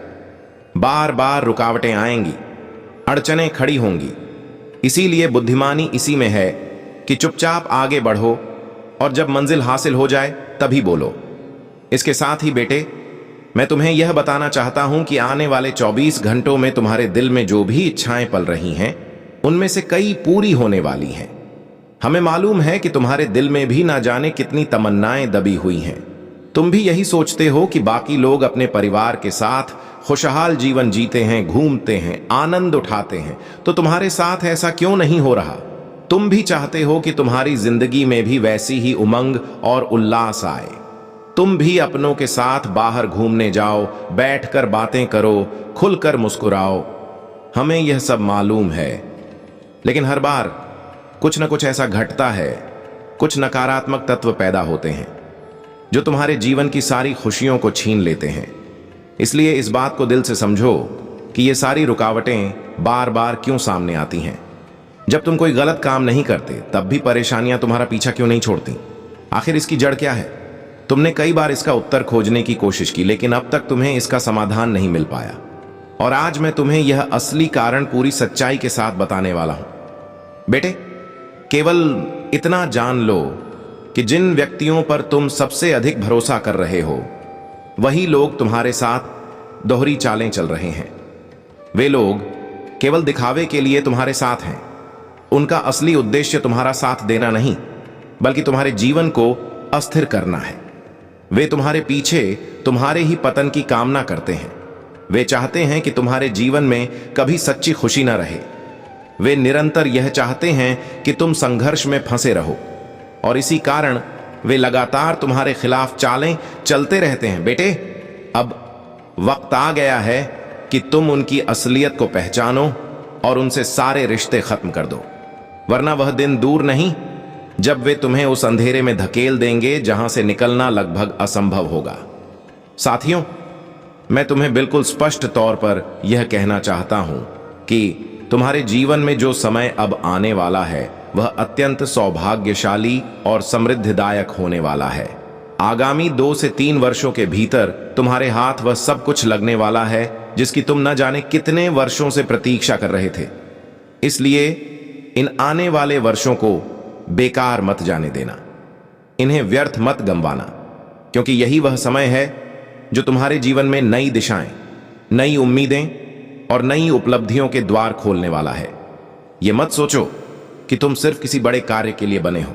बार बार रुकावटें आएंगी, अड़चनें खड़ी होंगी। इसीलिए बुद्धिमानी इसी में है कि चुपचाप आगे बढ़ो और जब मंजिल हासिल हो जाए तभी बोलो। इसके साथ ही बेटे, मैं तुम्हें यह बताना चाहता हूं कि आने वाले 24 घंटों में तुम्हारे दिल में जो भी इच्छाएं पल रही हैं उनमें से कई पूरी होने वाली हैं। हमें मालूम है कि तुम्हारे दिल में भी ना जाने कितनी तमन्नाएं दबी हुई हैं। तुम भी यही सोचते हो कि बाकी लोग अपने परिवार के साथ खुशहाल जीवन जीते हैं, घूमते हैं, आनंद उठाते हैं, तो तुम्हारे साथ ऐसा क्यों नहीं हो रहा? तुम भी चाहते हो कि तुम्हारी जिंदगी में भी वैसी ही उमंग और उल्लास आए। तुम भी अपनों के साथ बाहर घूमने जाओ, बैठकर बातें करो, खुलकर मुस्कुराओ। हमें यह सब मालूम है, लेकिन हर बार कुछ न कुछ ऐसा घटता है, कुछ नकारात्मक तत्व पैदा होते हैं जो तुम्हारे जीवन की सारी खुशियों को छीन लेते हैं। इसलिए इस बात को दिल से समझो कि ये सारी रुकावटें बार बार क्यों सामने आती हैं। जब तुम कोई गलत काम नहीं करते तब भी परेशानियां तुम्हारा पीछा क्यों नहीं छोड़ती? आखिर इसकी जड़ क्या है? तुमने कई बार इसका उत्तर खोजने की कोशिश की, लेकिन अब तक तुम्हें इसका समाधान नहीं मिल पाया। और आज मैं तुम्हें यह असली कारण पूरी सच्चाई के साथ बताने वाला हूं। बेटे, केवल इतना जान लो कि जिन व्यक्तियों पर तुम सबसे अधिक भरोसा कर रहे हो वही लोग तुम्हारे साथ दोहरी चालें चल रहे हैं। वे लोग केवल दिखावे के लिए तुम्हारे साथ हैं। उनका असली उद्देश्य तुम्हारा साथ देना नहीं, बल्कि तुम्हारे जीवन को अस्थिर करना है। वे तुम्हारे पीछे तुम्हारे ही पतन की कामना करते हैं। वे चाहते हैं कि तुम्हारे जीवन में कभी सच्ची खुशी न रहे। वे निरंतर यह चाहते हैं कि तुम संघर्ष में फंसे रहो, और इसी कारण वे लगातार तुम्हारे खिलाफ चालें चलते रहते हैं। बेटे, अब वक्त आ गया है कि तुम उनकी असलियत को पहचानो और उनसे सारे रिश्ते खत्म कर दो, वरना वह दिन दूर नहीं जब वे तुम्हें उस अंधेरे में धकेल देंगे जहां से निकलना लगभग असंभव होगा। साथियों, मैं तुम्हें बिल्कुल स्पष्ट तौर पर यह कहना चाहता हूं कि तुम्हारे जीवन में जो समय अब आने वाला है वह अत्यंत सौभाग्यशाली और समृद्धिदायक होने वाला है। आगामी 2 से 3 वर्षों के भीतर तुम्हारे हाथ वह सब कुछ लगने वाला है जिसकी तुम न जाने कितने वर्षों से प्रतीक्षा कर रहे थे। इसलिए इन आने वाले वर्षों को बेकार मत जाने देना, इन्हें व्यर्थ मत गंवाना, क्योंकि यही वह समय है जो तुम्हारे जीवन में नई दिशाएं, नई उम्मीदें और नई उपलब्धियों के द्वार खोलने वाला है। यह मत सोचो कि तुम सिर्फ किसी बड़े कार्य के लिए बने हो।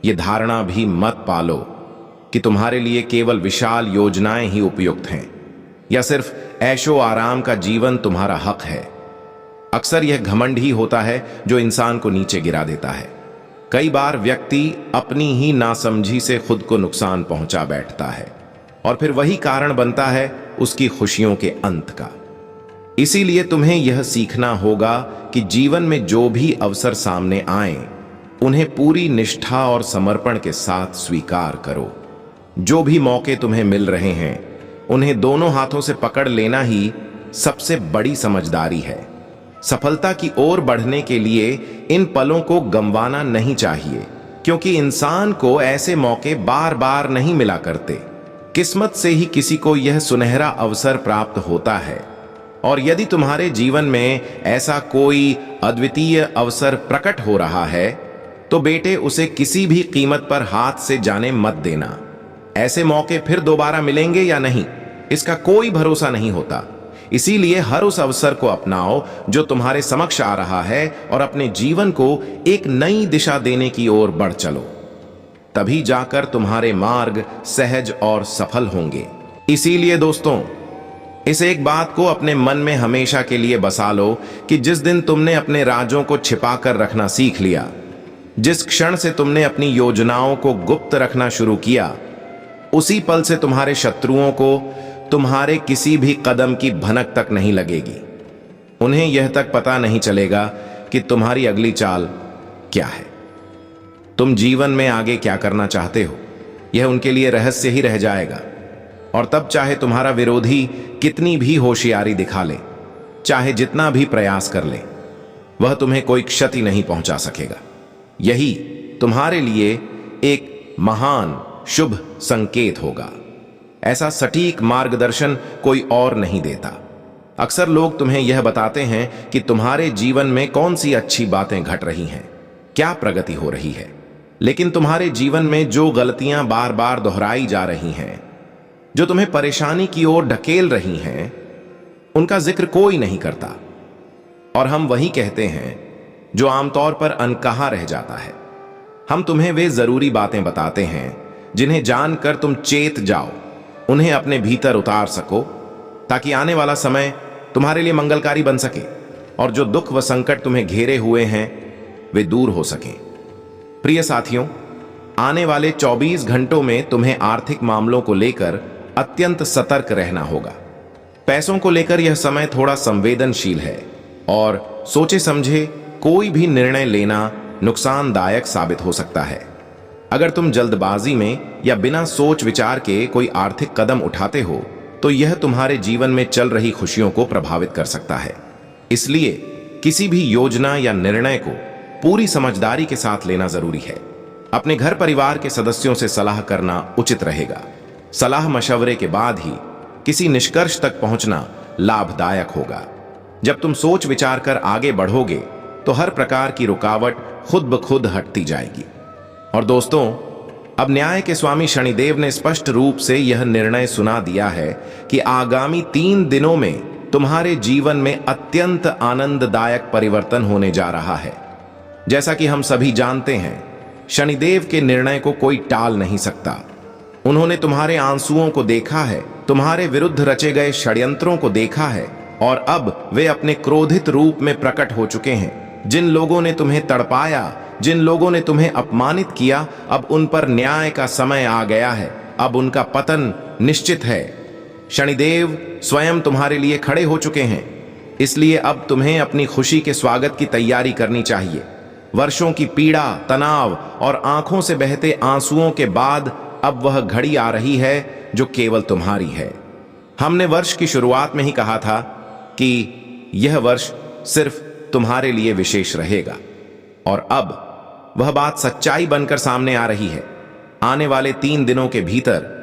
यह धारणा भी मत पालो कि तुम्हारे लिए केवल विशाल योजनाएं ही उपयुक्त हैं या सिर्फ ऐशो आराम का जीवन तुम्हारा हक है। अक्सर यह घमंड ही होता है जो इंसान को नीचे गिरा देता है। कई बार व्यक्ति अपनी ही नासमझी से खुद को नुकसान पहुंचा बैठता है और फिर वही कारण बनता है उसकी खुशियों के अंत का। इसीलिए तुम्हें यह सीखना होगा कि जीवन में जो भी अवसर सामने आए उन्हें पूरी निष्ठा और समर्पण के साथ स्वीकार करो। जो भी मौके तुम्हें मिल रहे हैं उन्हें दोनों हाथों से पकड़ लेना ही सबसे बड़ी समझदारी है। सफलता की ओर बढ़ने के लिए इन पलों को गंवाना नहीं चाहिए, क्योंकि इंसान को ऐसे मौके बार बार नहीं मिला करते। किस्मत से ही किसी को यह सुनहरा अवसर प्राप्त होता है, और यदि तुम्हारे जीवन में ऐसा कोई अद्वितीय अवसर प्रकट हो रहा है तो बेटे उसे किसी भी कीमत पर हाथ से जाने मत देना। ऐसे मौके फिर दोबारा मिलेंगे या नहीं, इसका कोई भरोसा नहीं होता। इसीलिए हर उस अवसर को अपनाओ जो तुम्हारे समक्ष आ रहा है और अपने जीवन को एक नई दिशा देने की ओर बढ़ चलो। तभी जाकर तुम्हारे मार्ग सहज और सफल होंगे। इसीलिए दोस्तों, इस एक बात को अपने मन में हमेशा के लिए बसा लो कि जिस दिन तुमने अपने राजों को छिपाकर रखना सीख लिया, जिस क्षण से तुमने अपनी योजनाओं को गुप्त रखना शुरू किया, उसी पल से तुम्हारे शत्रुओं को तुम्हारे किसी भी कदम की भनक तक नहीं लगेगी। उन्हें यह तक पता नहीं चलेगा कि तुम्हारी अगली चाल क्या है। तुम जीवन में आगे क्या करना चाहते हो, यह उनके लिए रहस्य ही रह जाएगा। और तब चाहे तुम्हारा विरोधी कितनी भी होशियारी दिखा ले, चाहे जितना भी प्रयास कर ले, वह तुम्हें कोई क्षति नहीं पहुंचा सकेगा। यही तुम्हारे लिए एक महान शुभ संकेत होगा। ऐसा सटीक मार्गदर्शन कोई और नहीं देता। अक्सर लोग तुम्हें यह बताते हैं कि तुम्हारे जीवन में कौन सी अच्छी बातें घट रही हैं, क्या प्रगति हो रही है, लेकिन तुम्हारे जीवन में जो गलतियां बार बार दोहराई जा रही हैं, जो तुम्हें परेशानी की ओर ढकेल रही हैं, उनका जिक्र कोई नहीं करता। और हम वही कहते हैं जो आमतौर पर अनकहा रह जाता है। हम तुम्हें वे जरूरी बातें बताते हैं जिन्हें जानकर तुम चेत जाओ, उन्हें अपने भीतर उतार सको, ताकि आने वाला समय तुम्हारे लिए मंगलकारी बन सके और जो दुख व संकट तुम्हें घेरे हुए हैं वे दूर हो सकें। प्रिय साथियों, आने वाले 24 घंटों में तुम्हें आर्थिक मामलों को लेकर अत्यंत सतर्क रहना होगा। पैसों को लेकर यह समय थोड़ा संवेदनशील है और सोचे समझे कोई भी निर्णय लेना नुकसानदायक साबित हो सकता है। अगर तुम जल्दबाजी में या बिना सोच विचार के कोई आर्थिक कदम उठाते हो तो यह तुम्हारे जीवन में चल रही खुशियों को प्रभावित कर सकता है। इसलिए किसी भी योजना या निर्णय को पूरी समझदारी के साथ लेना जरूरी है। अपने घर परिवार के सदस्यों से सलाह करना उचित रहेगा। सलाह मशवरे के बाद ही किसी निष्कर्ष तक पहुंचना लाभदायक होगा। जब तुम सोच विचार कर आगे बढ़ोगे तो हर प्रकार की रुकावट खुद ब खुद हटती जाएगी। और दोस्तों, अब न्याय के स्वामी शनिदेव ने स्पष्ट रूप से यह निर्णय सुना दिया है कि आगामी 3 दिनों में तुम्हारे जीवन में अत्यंत आनंददायक परिवर्तन होने जा रहा है। जैसा कि हम सभी जानते हैं, शनिदेव के निर्णय को कोई टाल नहीं सकता। उन्होंने तुम्हारे आंसुओं को देखा है, तुम्हारे विरुद्ध रचे गए षड्यंत्रों को देखा है, और अब वे अपने क्रोधित रूप में प्रकट हो चुके हैं, जिन लोगों ने तुम्हें तड़पाया, जिन लोगों ने तुम्हें अपमानित किया, अब उन पर न्याय का समय आ गया है। अब उनका पतन निश्चित है। शनिदेव स्वयं तुम्हारे लिए खड़े हो चुके हैं। इसलिए अब तुम्हें अपनी खुशी के स्वागत की तैयारी करनी चाहिए। वर्षों की पीड़ा, तनाव और आंखों से बहते आंसुओं के बाद अब वह घड़ी आ रही है जो केवल तुम्हारी है। हमने वर्ष की शुरुआत में ही कहा था कि यह वर्ष सिर्फ तुम्हारे लिए विशेष रहेगा, और अब वह बात सच्चाई बनकर सामने आ रही है। आने वाले 3 दिनों के भीतर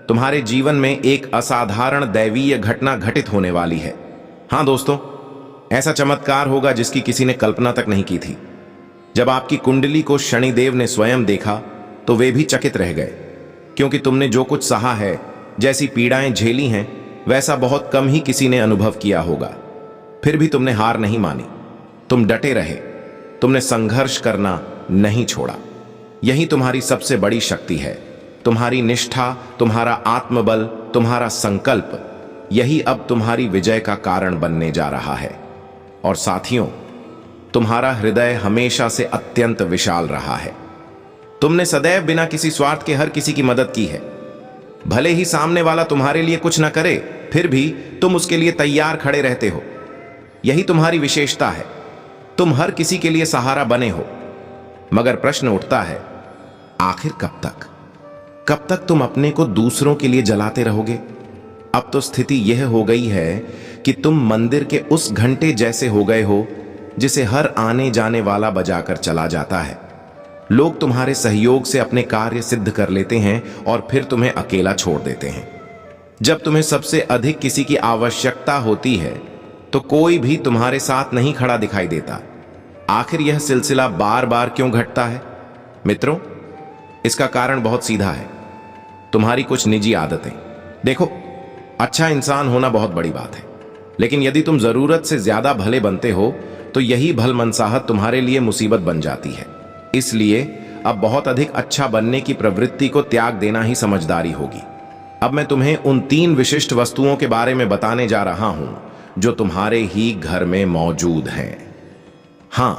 तुम्हारे जीवन में एक असाधारण दैवीय घटना घटित होने वाली है। हां दोस्तों, ऐसा चमत्कार होगा जिसकी किसी ने कल्पना तक नहीं की थी। जब आपकी कुंडली को शनिदेव ने स्वयं देखा तो वे भी चकित रह गए, क्योंकि तुमने जो कुछ सहा है, जैसी पीड़ाएं झेली हैं, वैसा बहुत कम ही किसी ने अनुभव किया होगा। फिर भी तुमने हार नहीं मानी, तुम डटे रहे, तुमने संघर्ष करना नहीं छोड़ा। यही तुम्हारी सबसे बड़ी शक्ति है। तुम्हारी निष्ठा, तुम्हारा आत्मबल, तुम्हारा संकल्प, यही अब तुम्हारी विजय का कारण बनने जा रहा है। और साथियों, तुम्हारा हृदय हमेशा से अत्यंत विशाल रहा है। तुमने सदैव बिना किसी स्वार्थ के हर किसी की मदद की है। भले ही सामने वाला तुम्हारे लिए कुछ न करे, फिर भी तुम उसके लिए तैयार खड़े रहते हो। यही तुम्हारी विशेषता है। तुम हर किसी के लिए सहारा बने हो। मगर प्रश्न उठता है, आखिर कब तक? कब तक तुम अपने को दूसरों के लिए जलाते रहोगे? अब तो स्थिति यह हो गई है कि तुम मंदिर के उस घंटे जैसे हो गए हो जिसे हर आने जाने वाला बजाकर चला जाता है। लोग तुम्हारे सहयोग से अपने कार्य सिद्ध कर लेते हैं और फिर तुम्हें अकेला छोड़ देते हैं। जब तुम्हें सबसे अधिक किसी की आवश्यकता होती है तो कोई भी तुम्हारे साथ नहीं खड़ा दिखाई देता। आखिर यह सिलसिला बार बार क्यों घटता है? मित्रों, इसका कारण बहुत सीधा है, तुम्हारी कुछ निजी आदतें। देखो, अच्छा इंसान होना बहुत बड़ी बात है, लेकिन यदि तुम जरूरत से ज्यादा भले बनते हो तो यही भलमनसाहत तुम्हारे लिए मुसीबत बन जाती है। इसलिए अब बहुत अधिक अच्छा बनने की प्रवृत्ति को त्याग देना ही समझदारी होगी। अब मैं तुम्हें उन 3 विशिष्ट वस्तुओं के बारे में बताने जा रहा हूं जो तुम्हारे ही घर में मौजूद हैं। हां,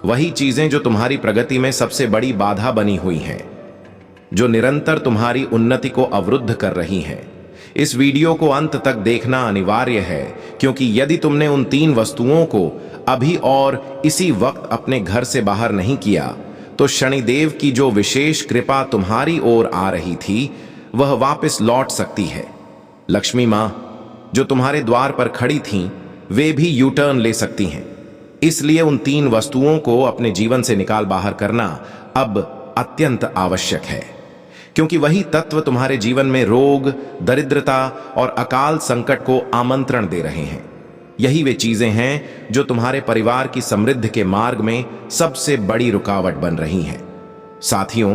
वही चीजें जो तुम्हारी प्रगति में सबसे बड़ी बाधा बनी हुई हैं, जो निरंतर तुम्हारी उन्नति को अवरुद्ध कर रही हैं। इस वीडियो को अंत तक देखना अनिवार्य है, क्योंकि यदि तुमने उन 3 वस्तुओं को अभी और इसी वक्त अपने घर से बाहर नहीं किया तो शनिदेव की जो विशेष कृपा तुम्हारी ओर आ रही थी वह वापस लौट सकती है। लक्ष्मी मां जो तुम्हारे द्वार पर खड़ी थीं, वे भी यू टर्न ले सकती हैं। इसलिए उन 3 वस्तुओं को अपने जीवन से निकाल बाहर करना अब अत्यंत आवश्यक है, क्योंकि वही तत्व तुम्हारे जीवन में रोग, दरिद्रता और अकाल संकट को आमंत्रण दे रहे हैं। यही वे चीजें हैं जो तुम्हारे परिवार की समृद्धि के मार्ग में सबसे बड़ी रुकावट बन रही हैं। साथियों,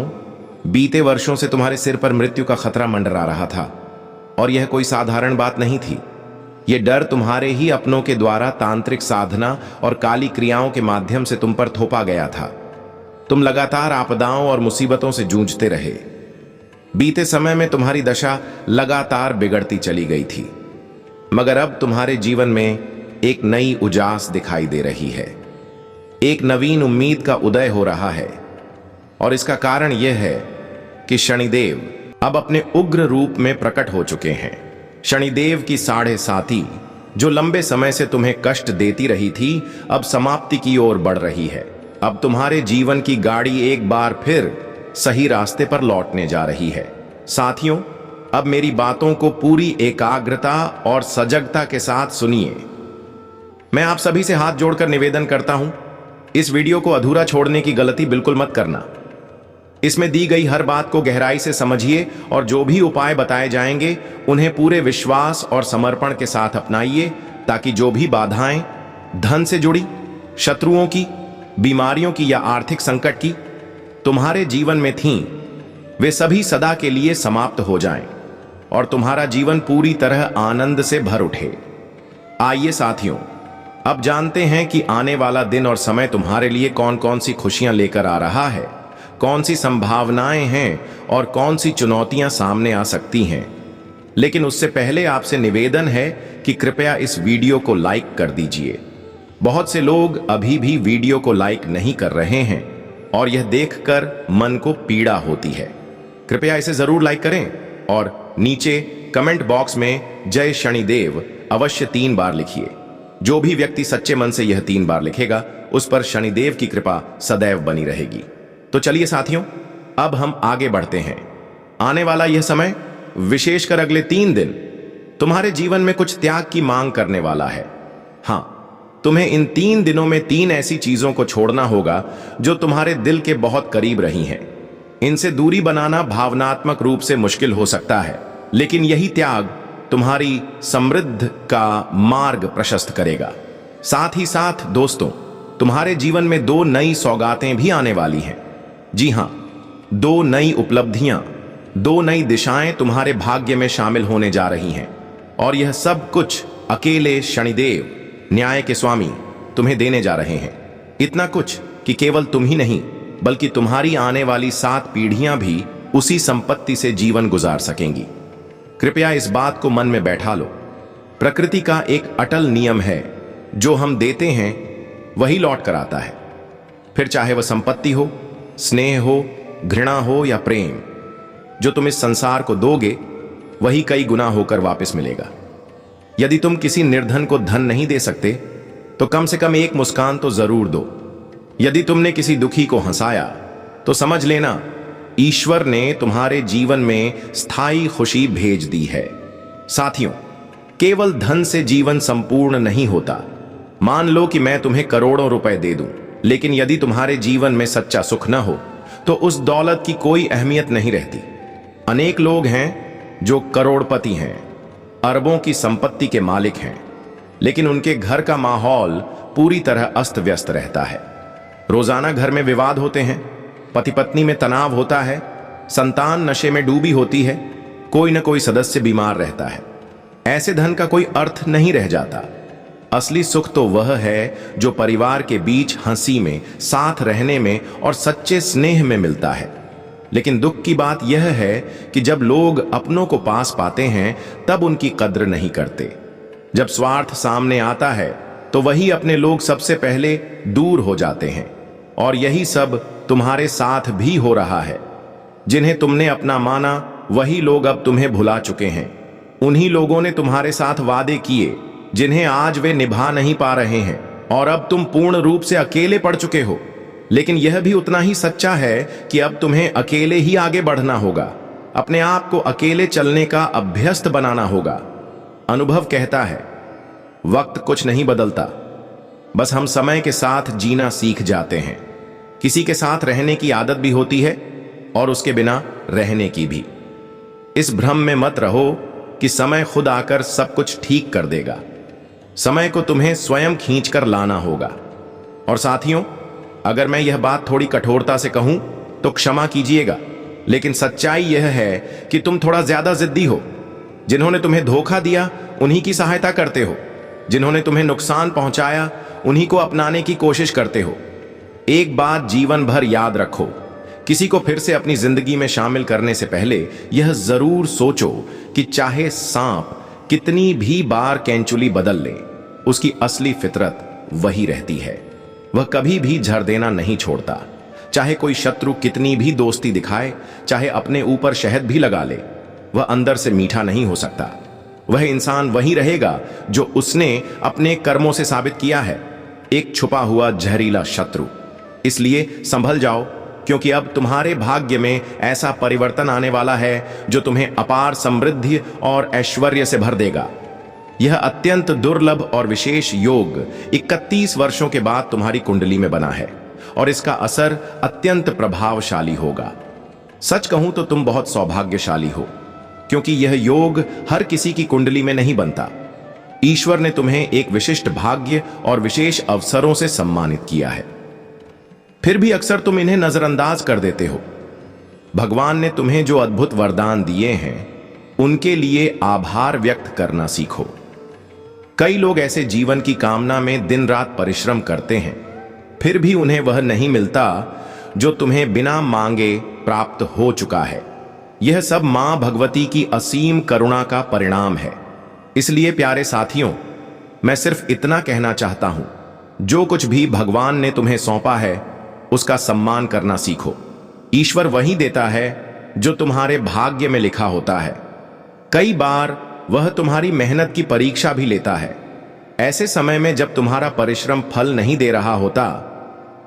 बीते वर्षों से तुम्हारे सिर पर मृत्यु का खतरा मंडरा रहा था, और यह कोई साधारण बात नहीं थी। यह डर तुम्हारे ही अपनों के द्वारा तांत्रिक साधना और काली क्रियाओं के माध्यम से तुम पर थोपा गया था। तुम लगातार आपदाओं और मुसीबतों से जूझते रहे। बीते समय में तुम्हारी दशा लगातार बिगड़ती चली गई थी, मगर अब तुम्हारे जीवन में एक नई उजास दिखाई दे रही है। एक नवीन उम्मीद का उदय हो रहा है, और इसका कारण यह है कि शनिदेव अब अपने उग्र रूप में प्रकट हो चुके हैं। शनिदेव की 7.5 जो लंबे समय से तुम्हें कष्ट देती रही थी, अब समाप्ति की ओर बढ़ रही है। अब तुम्हारे जीवन की गाड़ी एक बार फिर सही रास्ते पर लौटने जा रही है। साथियों, अब मेरी बातों को पूरी एकाग्रता और सजगता के साथ सुनिए। मैं आप सभी से हाथ जोड़कर निवेदन करता हूं, इस वीडियो को अधूरा छोड़ने की गलती बिल्कुल मत करना। इसमें दी गई हर बात को गहराई से समझिए, और जो भी उपाय बताए जाएंगे उन्हें पूरे विश्वास और समर्पण के साथ अपनाइए, ताकि जो भी बाधाएं धन से जुड़ी, शत्रुओं की, बीमारियों की या आर्थिक संकट की तुम्हारे जीवन में थीं, वे सभी सदा के लिए समाप्त हो जाएं और तुम्हारा जीवन पूरी तरह आनंद से भर उठे। आइए साथियों, अब जानते हैं कि आने वाला दिन और समय तुम्हारे लिए कौन कौन सी खुशियां लेकर आ रहा है, कौन सी संभावनाएं हैं और कौन सी चुनौतियां सामने आ सकती हैं। लेकिन उससे पहले आपसे निवेदन है कि कृपया इस वीडियो को लाइक कर दीजिए बहुत से लोग अभी भी वीडियो को लाइक नहीं कर रहे हैं और यह देखकर मन को पीड़ा होती है। कृपया इसे जरूर लाइक करें और नीचे कमेंट बॉक्स में जय शनिदेव अवश्य 3 बार लिखिए। जो भी व्यक्ति सच्चे मन से यह 3 बार लिखेगा उस पर शनिदेव की कृपा सदैव बनी रहेगी। तो चलिए साथियों, अब हम आगे बढ़ते हैं। आने वाला यह समय, विशेषकर अगले 3 दिन, तुम्हारे जीवन में कुछ त्याग की मांग करने वाला है। हां, तुम्हें इन 3 दिनों में 3 ऐसी चीजों को छोड़ना होगा जो तुम्हारे दिल के बहुत करीब रही हैं। इनसे दूरी बनाना भावनात्मक रूप से मुश्किल हो सकता है, लेकिन यही त्याग तुम्हारी समृद्धि का मार्ग प्रशस्त करेगा। साथ ही साथ दोस्तों, तुम्हारे जीवन में 2 नई सौगातें भी आने वाली हैं। जी हां, 2 नई उपलब्धियां, 2 नई दिशाएं तुम्हारे भाग्य में शामिल होने जा रही हैं। और यह सब कुछ अकेले शनिदेव, न्याय के स्वामी, तुम्हें देने जा रहे हैं। इतना कुछ कि केवल तुम ही नहीं बल्कि तुम्हारी आने वाली 7 पीढ़ियां भी उसी संपत्ति से जीवन गुजार सकेंगी। कृपया इस बात को मन में बैठा लो। प्रकृति का एक अटल नियम है, जो हम देते हैं वही लौट कर आता है। फिर चाहे वह संपत्ति हो, स्नेह हो, घृणा हो या प्रेम, जो तुम इस संसार को दोगे वही कई गुना होकर वापस मिलेगा। यदि तुम किसी निर्धन को धन नहीं दे सकते तो कम से कम एक मुस्कान तो जरूर दो। यदि तुमने किसी दुखी को हंसाया तो समझ लेना ईश्वर ने तुम्हारे जीवन में स्थायी खुशी भेज दी है। साथियों, केवल धन से जीवन संपूर्ण नहीं होता। मान लो कि मैं तुम्हें करोड़ों रुपए दे दूं, लेकिन यदि तुम्हारे जीवन में सच्चा सुख न हो तो उस दौलत की कोई अहमियत नहीं रहती। अनेक लोग हैं जो करोड़पति हैं, अरबों की संपत्ति के मालिक हैं, लेकिन उनके घर का माहौल पूरी तरह अस्त व्यस्त रहता है। रोजाना घर में विवाद होते हैं, पति पत्नी में तनाव होता है, संतान नशे में डूबी होती है, कोई न कोई सदस्य बीमार रहता है। ऐसे धन का कोई अर्थ नहीं रह जाता। असली सुख तो वह है जो परिवार के बीच हंसी में, साथ रहने में और सच्चे स्नेह में मिलता है। लेकिन दुख की बात यह है कि जब लोग अपनों को पास पाते हैं तब उनकी कद्र नहीं करते। जब स्वार्थ सामने आता है तो वही अपने लोग सबसे पहले दूर हो जाते हैं। और यही सब तुम्हारे साथ भी हो रहा है। जिन्हें तुमने अपना माना वही लोग अब तुम्हें भुला चुके हैं। उन्हीं लोगों ने तुम्हारे साथ वादे किए जिन्हें आज वे निभा नहीं पा रहे हैं, और अब तुम पूर्ण रूप से अकेले पड़ चुके हो। लेकिन यह भी उतना ही सच्चा है कि अब तुम्हें अकेले ही आगे बढ़ना होगा। अपने आप को अकेले चलने का अभ्यस्त बनाना होगा। अनुभव कहता है, वक्त कुछ नहीं बदलता, बस हम समय के साथ जीना सीख जाते हैं। किसी के साथ रहने की आदत भी होती है और उसके बिना रहने की भी। इस भ्रम में मत रहो कि समय खुद आकर सब कुछ ठीक कर देगा। समय को तुम्हें स्वयं खींचकर लाना होगा। और साथियों, अगर मैं यह बात थोड़ी कठोरता से कहूं तो क्षमा कीजिएगा, लेकिन सच्चाई यह है कि तुम थोड़ा ज्यादा जिद्दी हो। जिन्होंने तुम्हें धोखा दिया उन्हीं की सहायता करते हो, जिन्होंने तुम्हें नुकसान पहुंचाया उन्हीं को अपनाने की कोशिश करते हो। एक बात जीवन भर याद रखो, किसी को फिर से अपनी जिंदगी में शामिल करने से पहले यह जरूर सोचो कि चाहे सांप कितनी भी बार कैंचुली बदल ले, उसकी असली फितरत वही रहती है। वह कभी भी झर देना नहीं छोड़ता। चाहे कोई शत्रु कितनी भी दोस्ती दिखाए, चाहे अपने ऊपर शहद भी लगा ले, वह अंदर से मीठा नहीं हो सकता। वह इंसान वही रहेगा जो उसने अपने कर्मों से साबित किया है, एक छुपा हुआ जहरीला शत्रु। इसलिए संभल जाओ, क्योंकि अब तुम्हारे भाग्य में ऐसा परिवर्तन आने वाला है जो तुम्हें अपार समृद्धि और ऐश्वर्य से भर देगा। यह अत्यंत दुर्लभ और विशेष योग 31 वर्षों के बाद तुम्हारी कुंडली में बना है और इसका असर अत्यंत प्रभावशाली होगा। सच कहूं तो तुम बहुत सौभाग्यशाली हो, क्योंकि यह योग हर किसी की कुंडली में नहीं बनता। ईश्वर ने तुम्हें एक विशिष्ट भाग्य और विशेष अवसरों से सम्मानित किया है। फिर भी अक्सर तुम इन्हें नजरअंदाज कर देते हो। भगवान ने तुम्हें जो अद्भुत वरदान दिए हैं उनके लिए आभार व्यक्त करना सीखो। कई लोग ऐसे जीवन की कामना में दिन रात परिश्रम करते हैं, फिर भी उन्हें वह नहीं मिलता जो तुम्हें बिना मांगे प्राप्त हो चुका है। यह सब मां भगवती की असीम करुणा का परिणाम है। इसलिए प्यारे साथियों, मैं सिर्फ इतना कहना चाहता हूं जो कुछ भी भगवान ने तुम्हें सौंपा है उसका सम्मान करना सीखो। ईश्वर वही देता है जो तुम्हारे भाग्य में लिखा होता है। कई बार वह तुम्हारी मेहनत की परीक्षा भी लेता है। ऐसे समय में जब तुम्हारा परिश्रम फल नहीं दे रहा होता,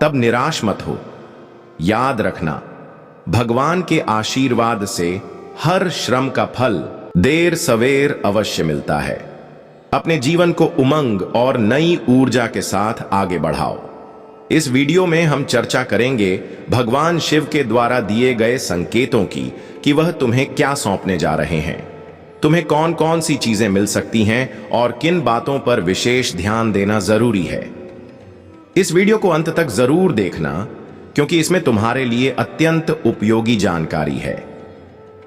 तब निराश मत हो। याद रखना, भगवान के आशीर्वाद से हर श्रम का फल देर सवेर अवश्य मिलता है। अपने जीवन को उमंग और नई ऊर्जा के साथ आगे बढ़ाओ। इस वीडियो में हम चर्चा करेंगे भगवान शिव के द्वारा दिए गए संकेतों की कि वह तुम्हें क्या सौंपने जा रहे हैं, तुम्हें कौन कौन सी चीजें मिल सकती हैं और किन बातों पर विशेष ध्यान देना जरूरी है। इस वीडियो को अंत तक जरूर देखना, क्योंकि इसमें तुम्हारे लिए अत्यंत उपयोगी जानकारी है।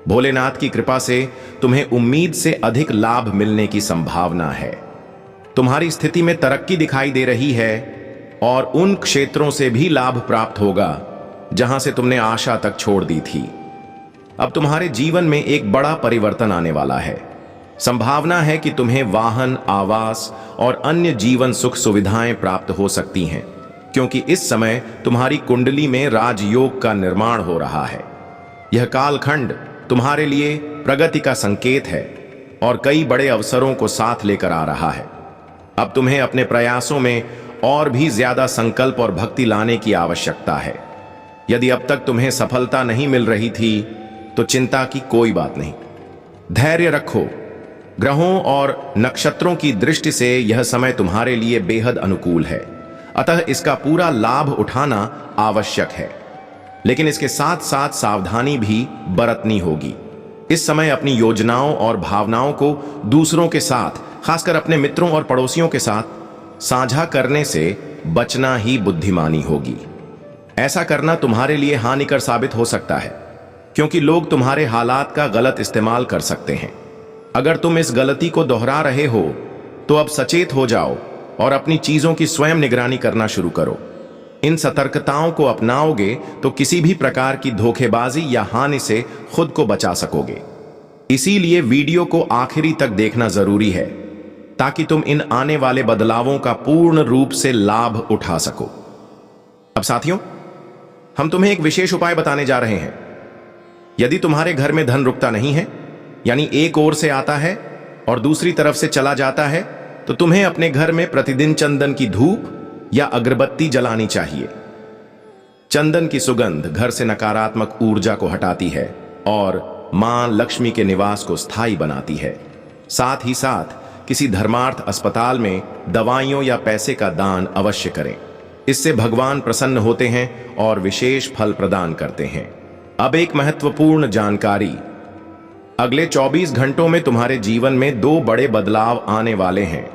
भोलेनाथ की कृपा से तुम्हें उम्मीद से अधिक लाभ मिलने की संभावना है। तुम्हारी स्थिति में तरक्की दिखाई दे रही है और उन क्षेत्रों से भी लाभ प्राप्त होगा जहां से तुमने आशा तक छोड़ दी थी। अब तुम्हारे जीवन में एक बड़ा परिवर्तन आने वाला है। संभावना है कि तुम्हें वाहन, आवास और अन्य जीवन सुख सुविधाएं प्राप्त हो सकती हैं, क्योंकि इस समय तुम्हारी कुंडली में राजयोग का निर्माण हो रहा है। यह कालखंड तुम्हारे लिए प्रगति का संकेत है और कई बड़े अवसरों को साथ लेकर आ रहा है। अब तुम्हें अपने प्रयासों में और भी ज्यादा संकल्प और भक्ति लाने की आवश्यकता है। यदि अब तक तुम्हें सफलता नहीं मिल रही थी तो चिंता की कोई बात नहीं। धैर्य रखो। ग्रहों और नक्षत्रों की दृष्टि से यह समय तुम्हारे लिए बेहद अनुकूल है, अतः इसका पूरा लाभ उठाना आवश्यक है। लेकिन इसके साथ साथ सावधानी भी बरतनी होगी। इस समय अपनी योजनाओं और भावनाओं को दूसरों के साथ, खासकर अपने मित्रों और पड़ोसियों के साथ साझा करने से बचना ही बुद्धिमानी होगी। ऐसा करना तुम्हारे लिए हानिकर साबित हो सकता है, क्योंकि लोग तुम्हारे हालात का गलत इस्तेमाल कर सकते हैं। अगर तुम इस गलती को दोहरा रहे हो तो अब सचेत हो जाओ और अपनी चीजों की स्वयं निगरानी करना शुरू करो। इन सतर्कताओं को अपनाओगे तो किसी भी प्रकार की धोखेबाजी या हानि से खुद को बचा सकोगे। इसीलिए वीडियो को आखिरी तक देखना जरूरी है, ताकि तुम इन आने वाले बदलावों का पूर्ण रूप से लाभ उठा सको। अब साथियों, हम तुम्हें एक विशेष उपाय बताने जा रहे हैं। यदि तुम्हारे घर में धन रुकता नहीं है, यानी एक ओर से आता है और दूसरी तरफ से चला जाता है, तो तुम्हें अपने घर में प्रतिदिन चंदन की धूप या अगरबत्ती जलानी चाहिए। चंदन की सुगंध घर से नकारात्मक ऊर्जा को हटाती है और मां लक्ष्मी के निवास को स्थायी बनाती है। साथ ही साथ किसी धर्मार्थ अस्पताल में दवाइयों या पैसे का दान अवश्य करें। इससे भगवान प्रसन्न होते हैं और विशेष फल प्रदान करते हैं। अब एक महत्वपूर्ण जानकारी, अगले 24 घंटों में तुम्हारे जीवन में 2 बड़े बदलाव आने वाले हैं।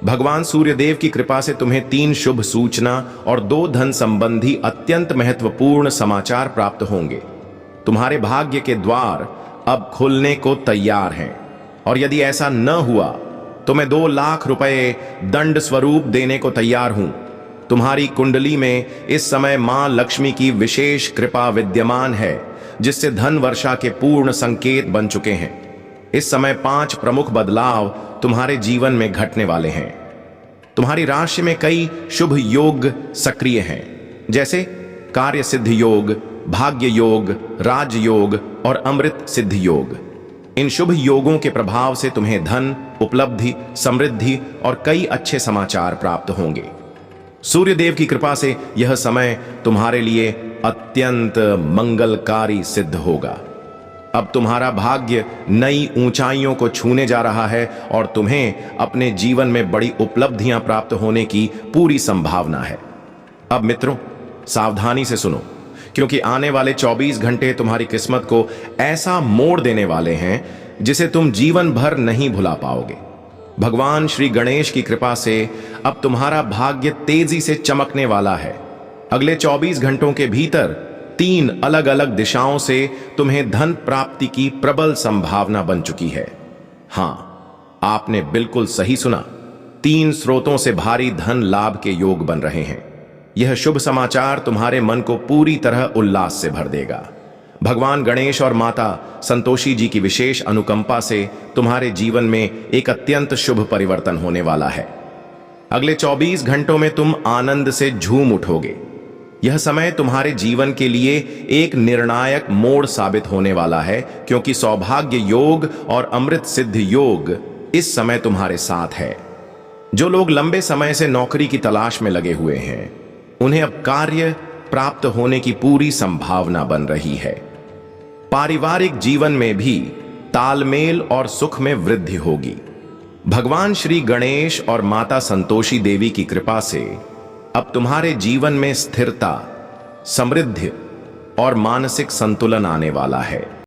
भगवान सूर्यदेव की कृपा से तुम्हें 3 शुभ सूचना और 2 धन संबंधी अत्यंत महत्वपूर्ण समाचार प्राप्त होंगे। तुम्हारे भाग्य के द्वार अब खुलने को तैयार हैं, और यदि ऐसा न हुआ तो मैं 2 लाख रुपए दंड स्वरूप देने को तैयार हूं। तुम्हारी कुंडली में इस समय मां लक्ष्मी की विशेष कृपा विद्यमान है, जिससे धन वर्षा के पूर्ण संकेत बन चुके हैं। इस समय 5 प्रमुख बदलाव तुम्हारे जीवन में घटने वाले हैं। तुम्हारी राशि में कई शुभ योग सक्रिय हैं, जैसे कार्य सिद्ध योग, भाग्य योग, राज योग और अमृत सिद्ध योग। इन शुभ योगों के प्रभाव से तुम्हें धन, उपलब्धि, समृद्धि और कई अच्छे समाचार प्राप्त होंगे। सूर्यदेव की कृपा से यह समय तुम्हारे लिए अत्यंत मंगलकारी सिद्ध होगा। अब तुम्हारा भाग्य नई ऊंचाइयों को छूने जा रहा है और तुम्हें अपने जीवन में बड़ी उपलब्धियां प्राप्त होने की पूरी संभावना है। अब मित्रों, सावधानी से सुनो, क्योंकि आने वाले 24 घंटे तुम्हारी किस्मत को ऐसा मोड़ देने वाले हैं जिसे तुम जीवन भर नहीं भुला पाओगे। भगवान श्री गणेश की कृपा से अब तुम्हारा भाग्य तेजी से चमकने वाला है। अगले 24 घंटों के भीतर 3 अलग अलग दिशाओं से तुम्हें धन प्राप्ति की प्रबल संभावना बन चुकी है। हां, आपने बिल्कुल सही सुना। 3 स्रोतों से भारी धन लाभ के योग बन रहे हैं। यह शुभ समाचार तुम्हारे मन को पूरी तरह उल्लास से भर देगा। भगवान गणेश और माता संतोषी जी की विशेष अनुकंपा से तुम्हारे जीवन में एक अत्यंत शुभ परिवर्तन होने वाला है। अगले 24 घंटों में तुम आनंद से झूम उठोगे। यह समय तुम्हारे जीवन के लिए एक निर्णायक मोड़ साबित होने वाला है, क्योंकि सौभाग्य योग और अमृत सिद्ध योग इस समय तुम्हारे साथ है। जो लोग लंबे समय से नौकरी की तलाश में लगे हुए हैं, उन्हें अब कार्य प्राप्त होने की पूरी संभावना बन रही है। पारिवारिक जीवन में भी तालमेल और सुख में वृद्धि होगी। भगवान श्री गणेश और माता संतोषी देवी की कृपा से अब तुम्हारे जीवन में स्थिरता, समृद्धि और मानसिक संतुलन आने वाला है।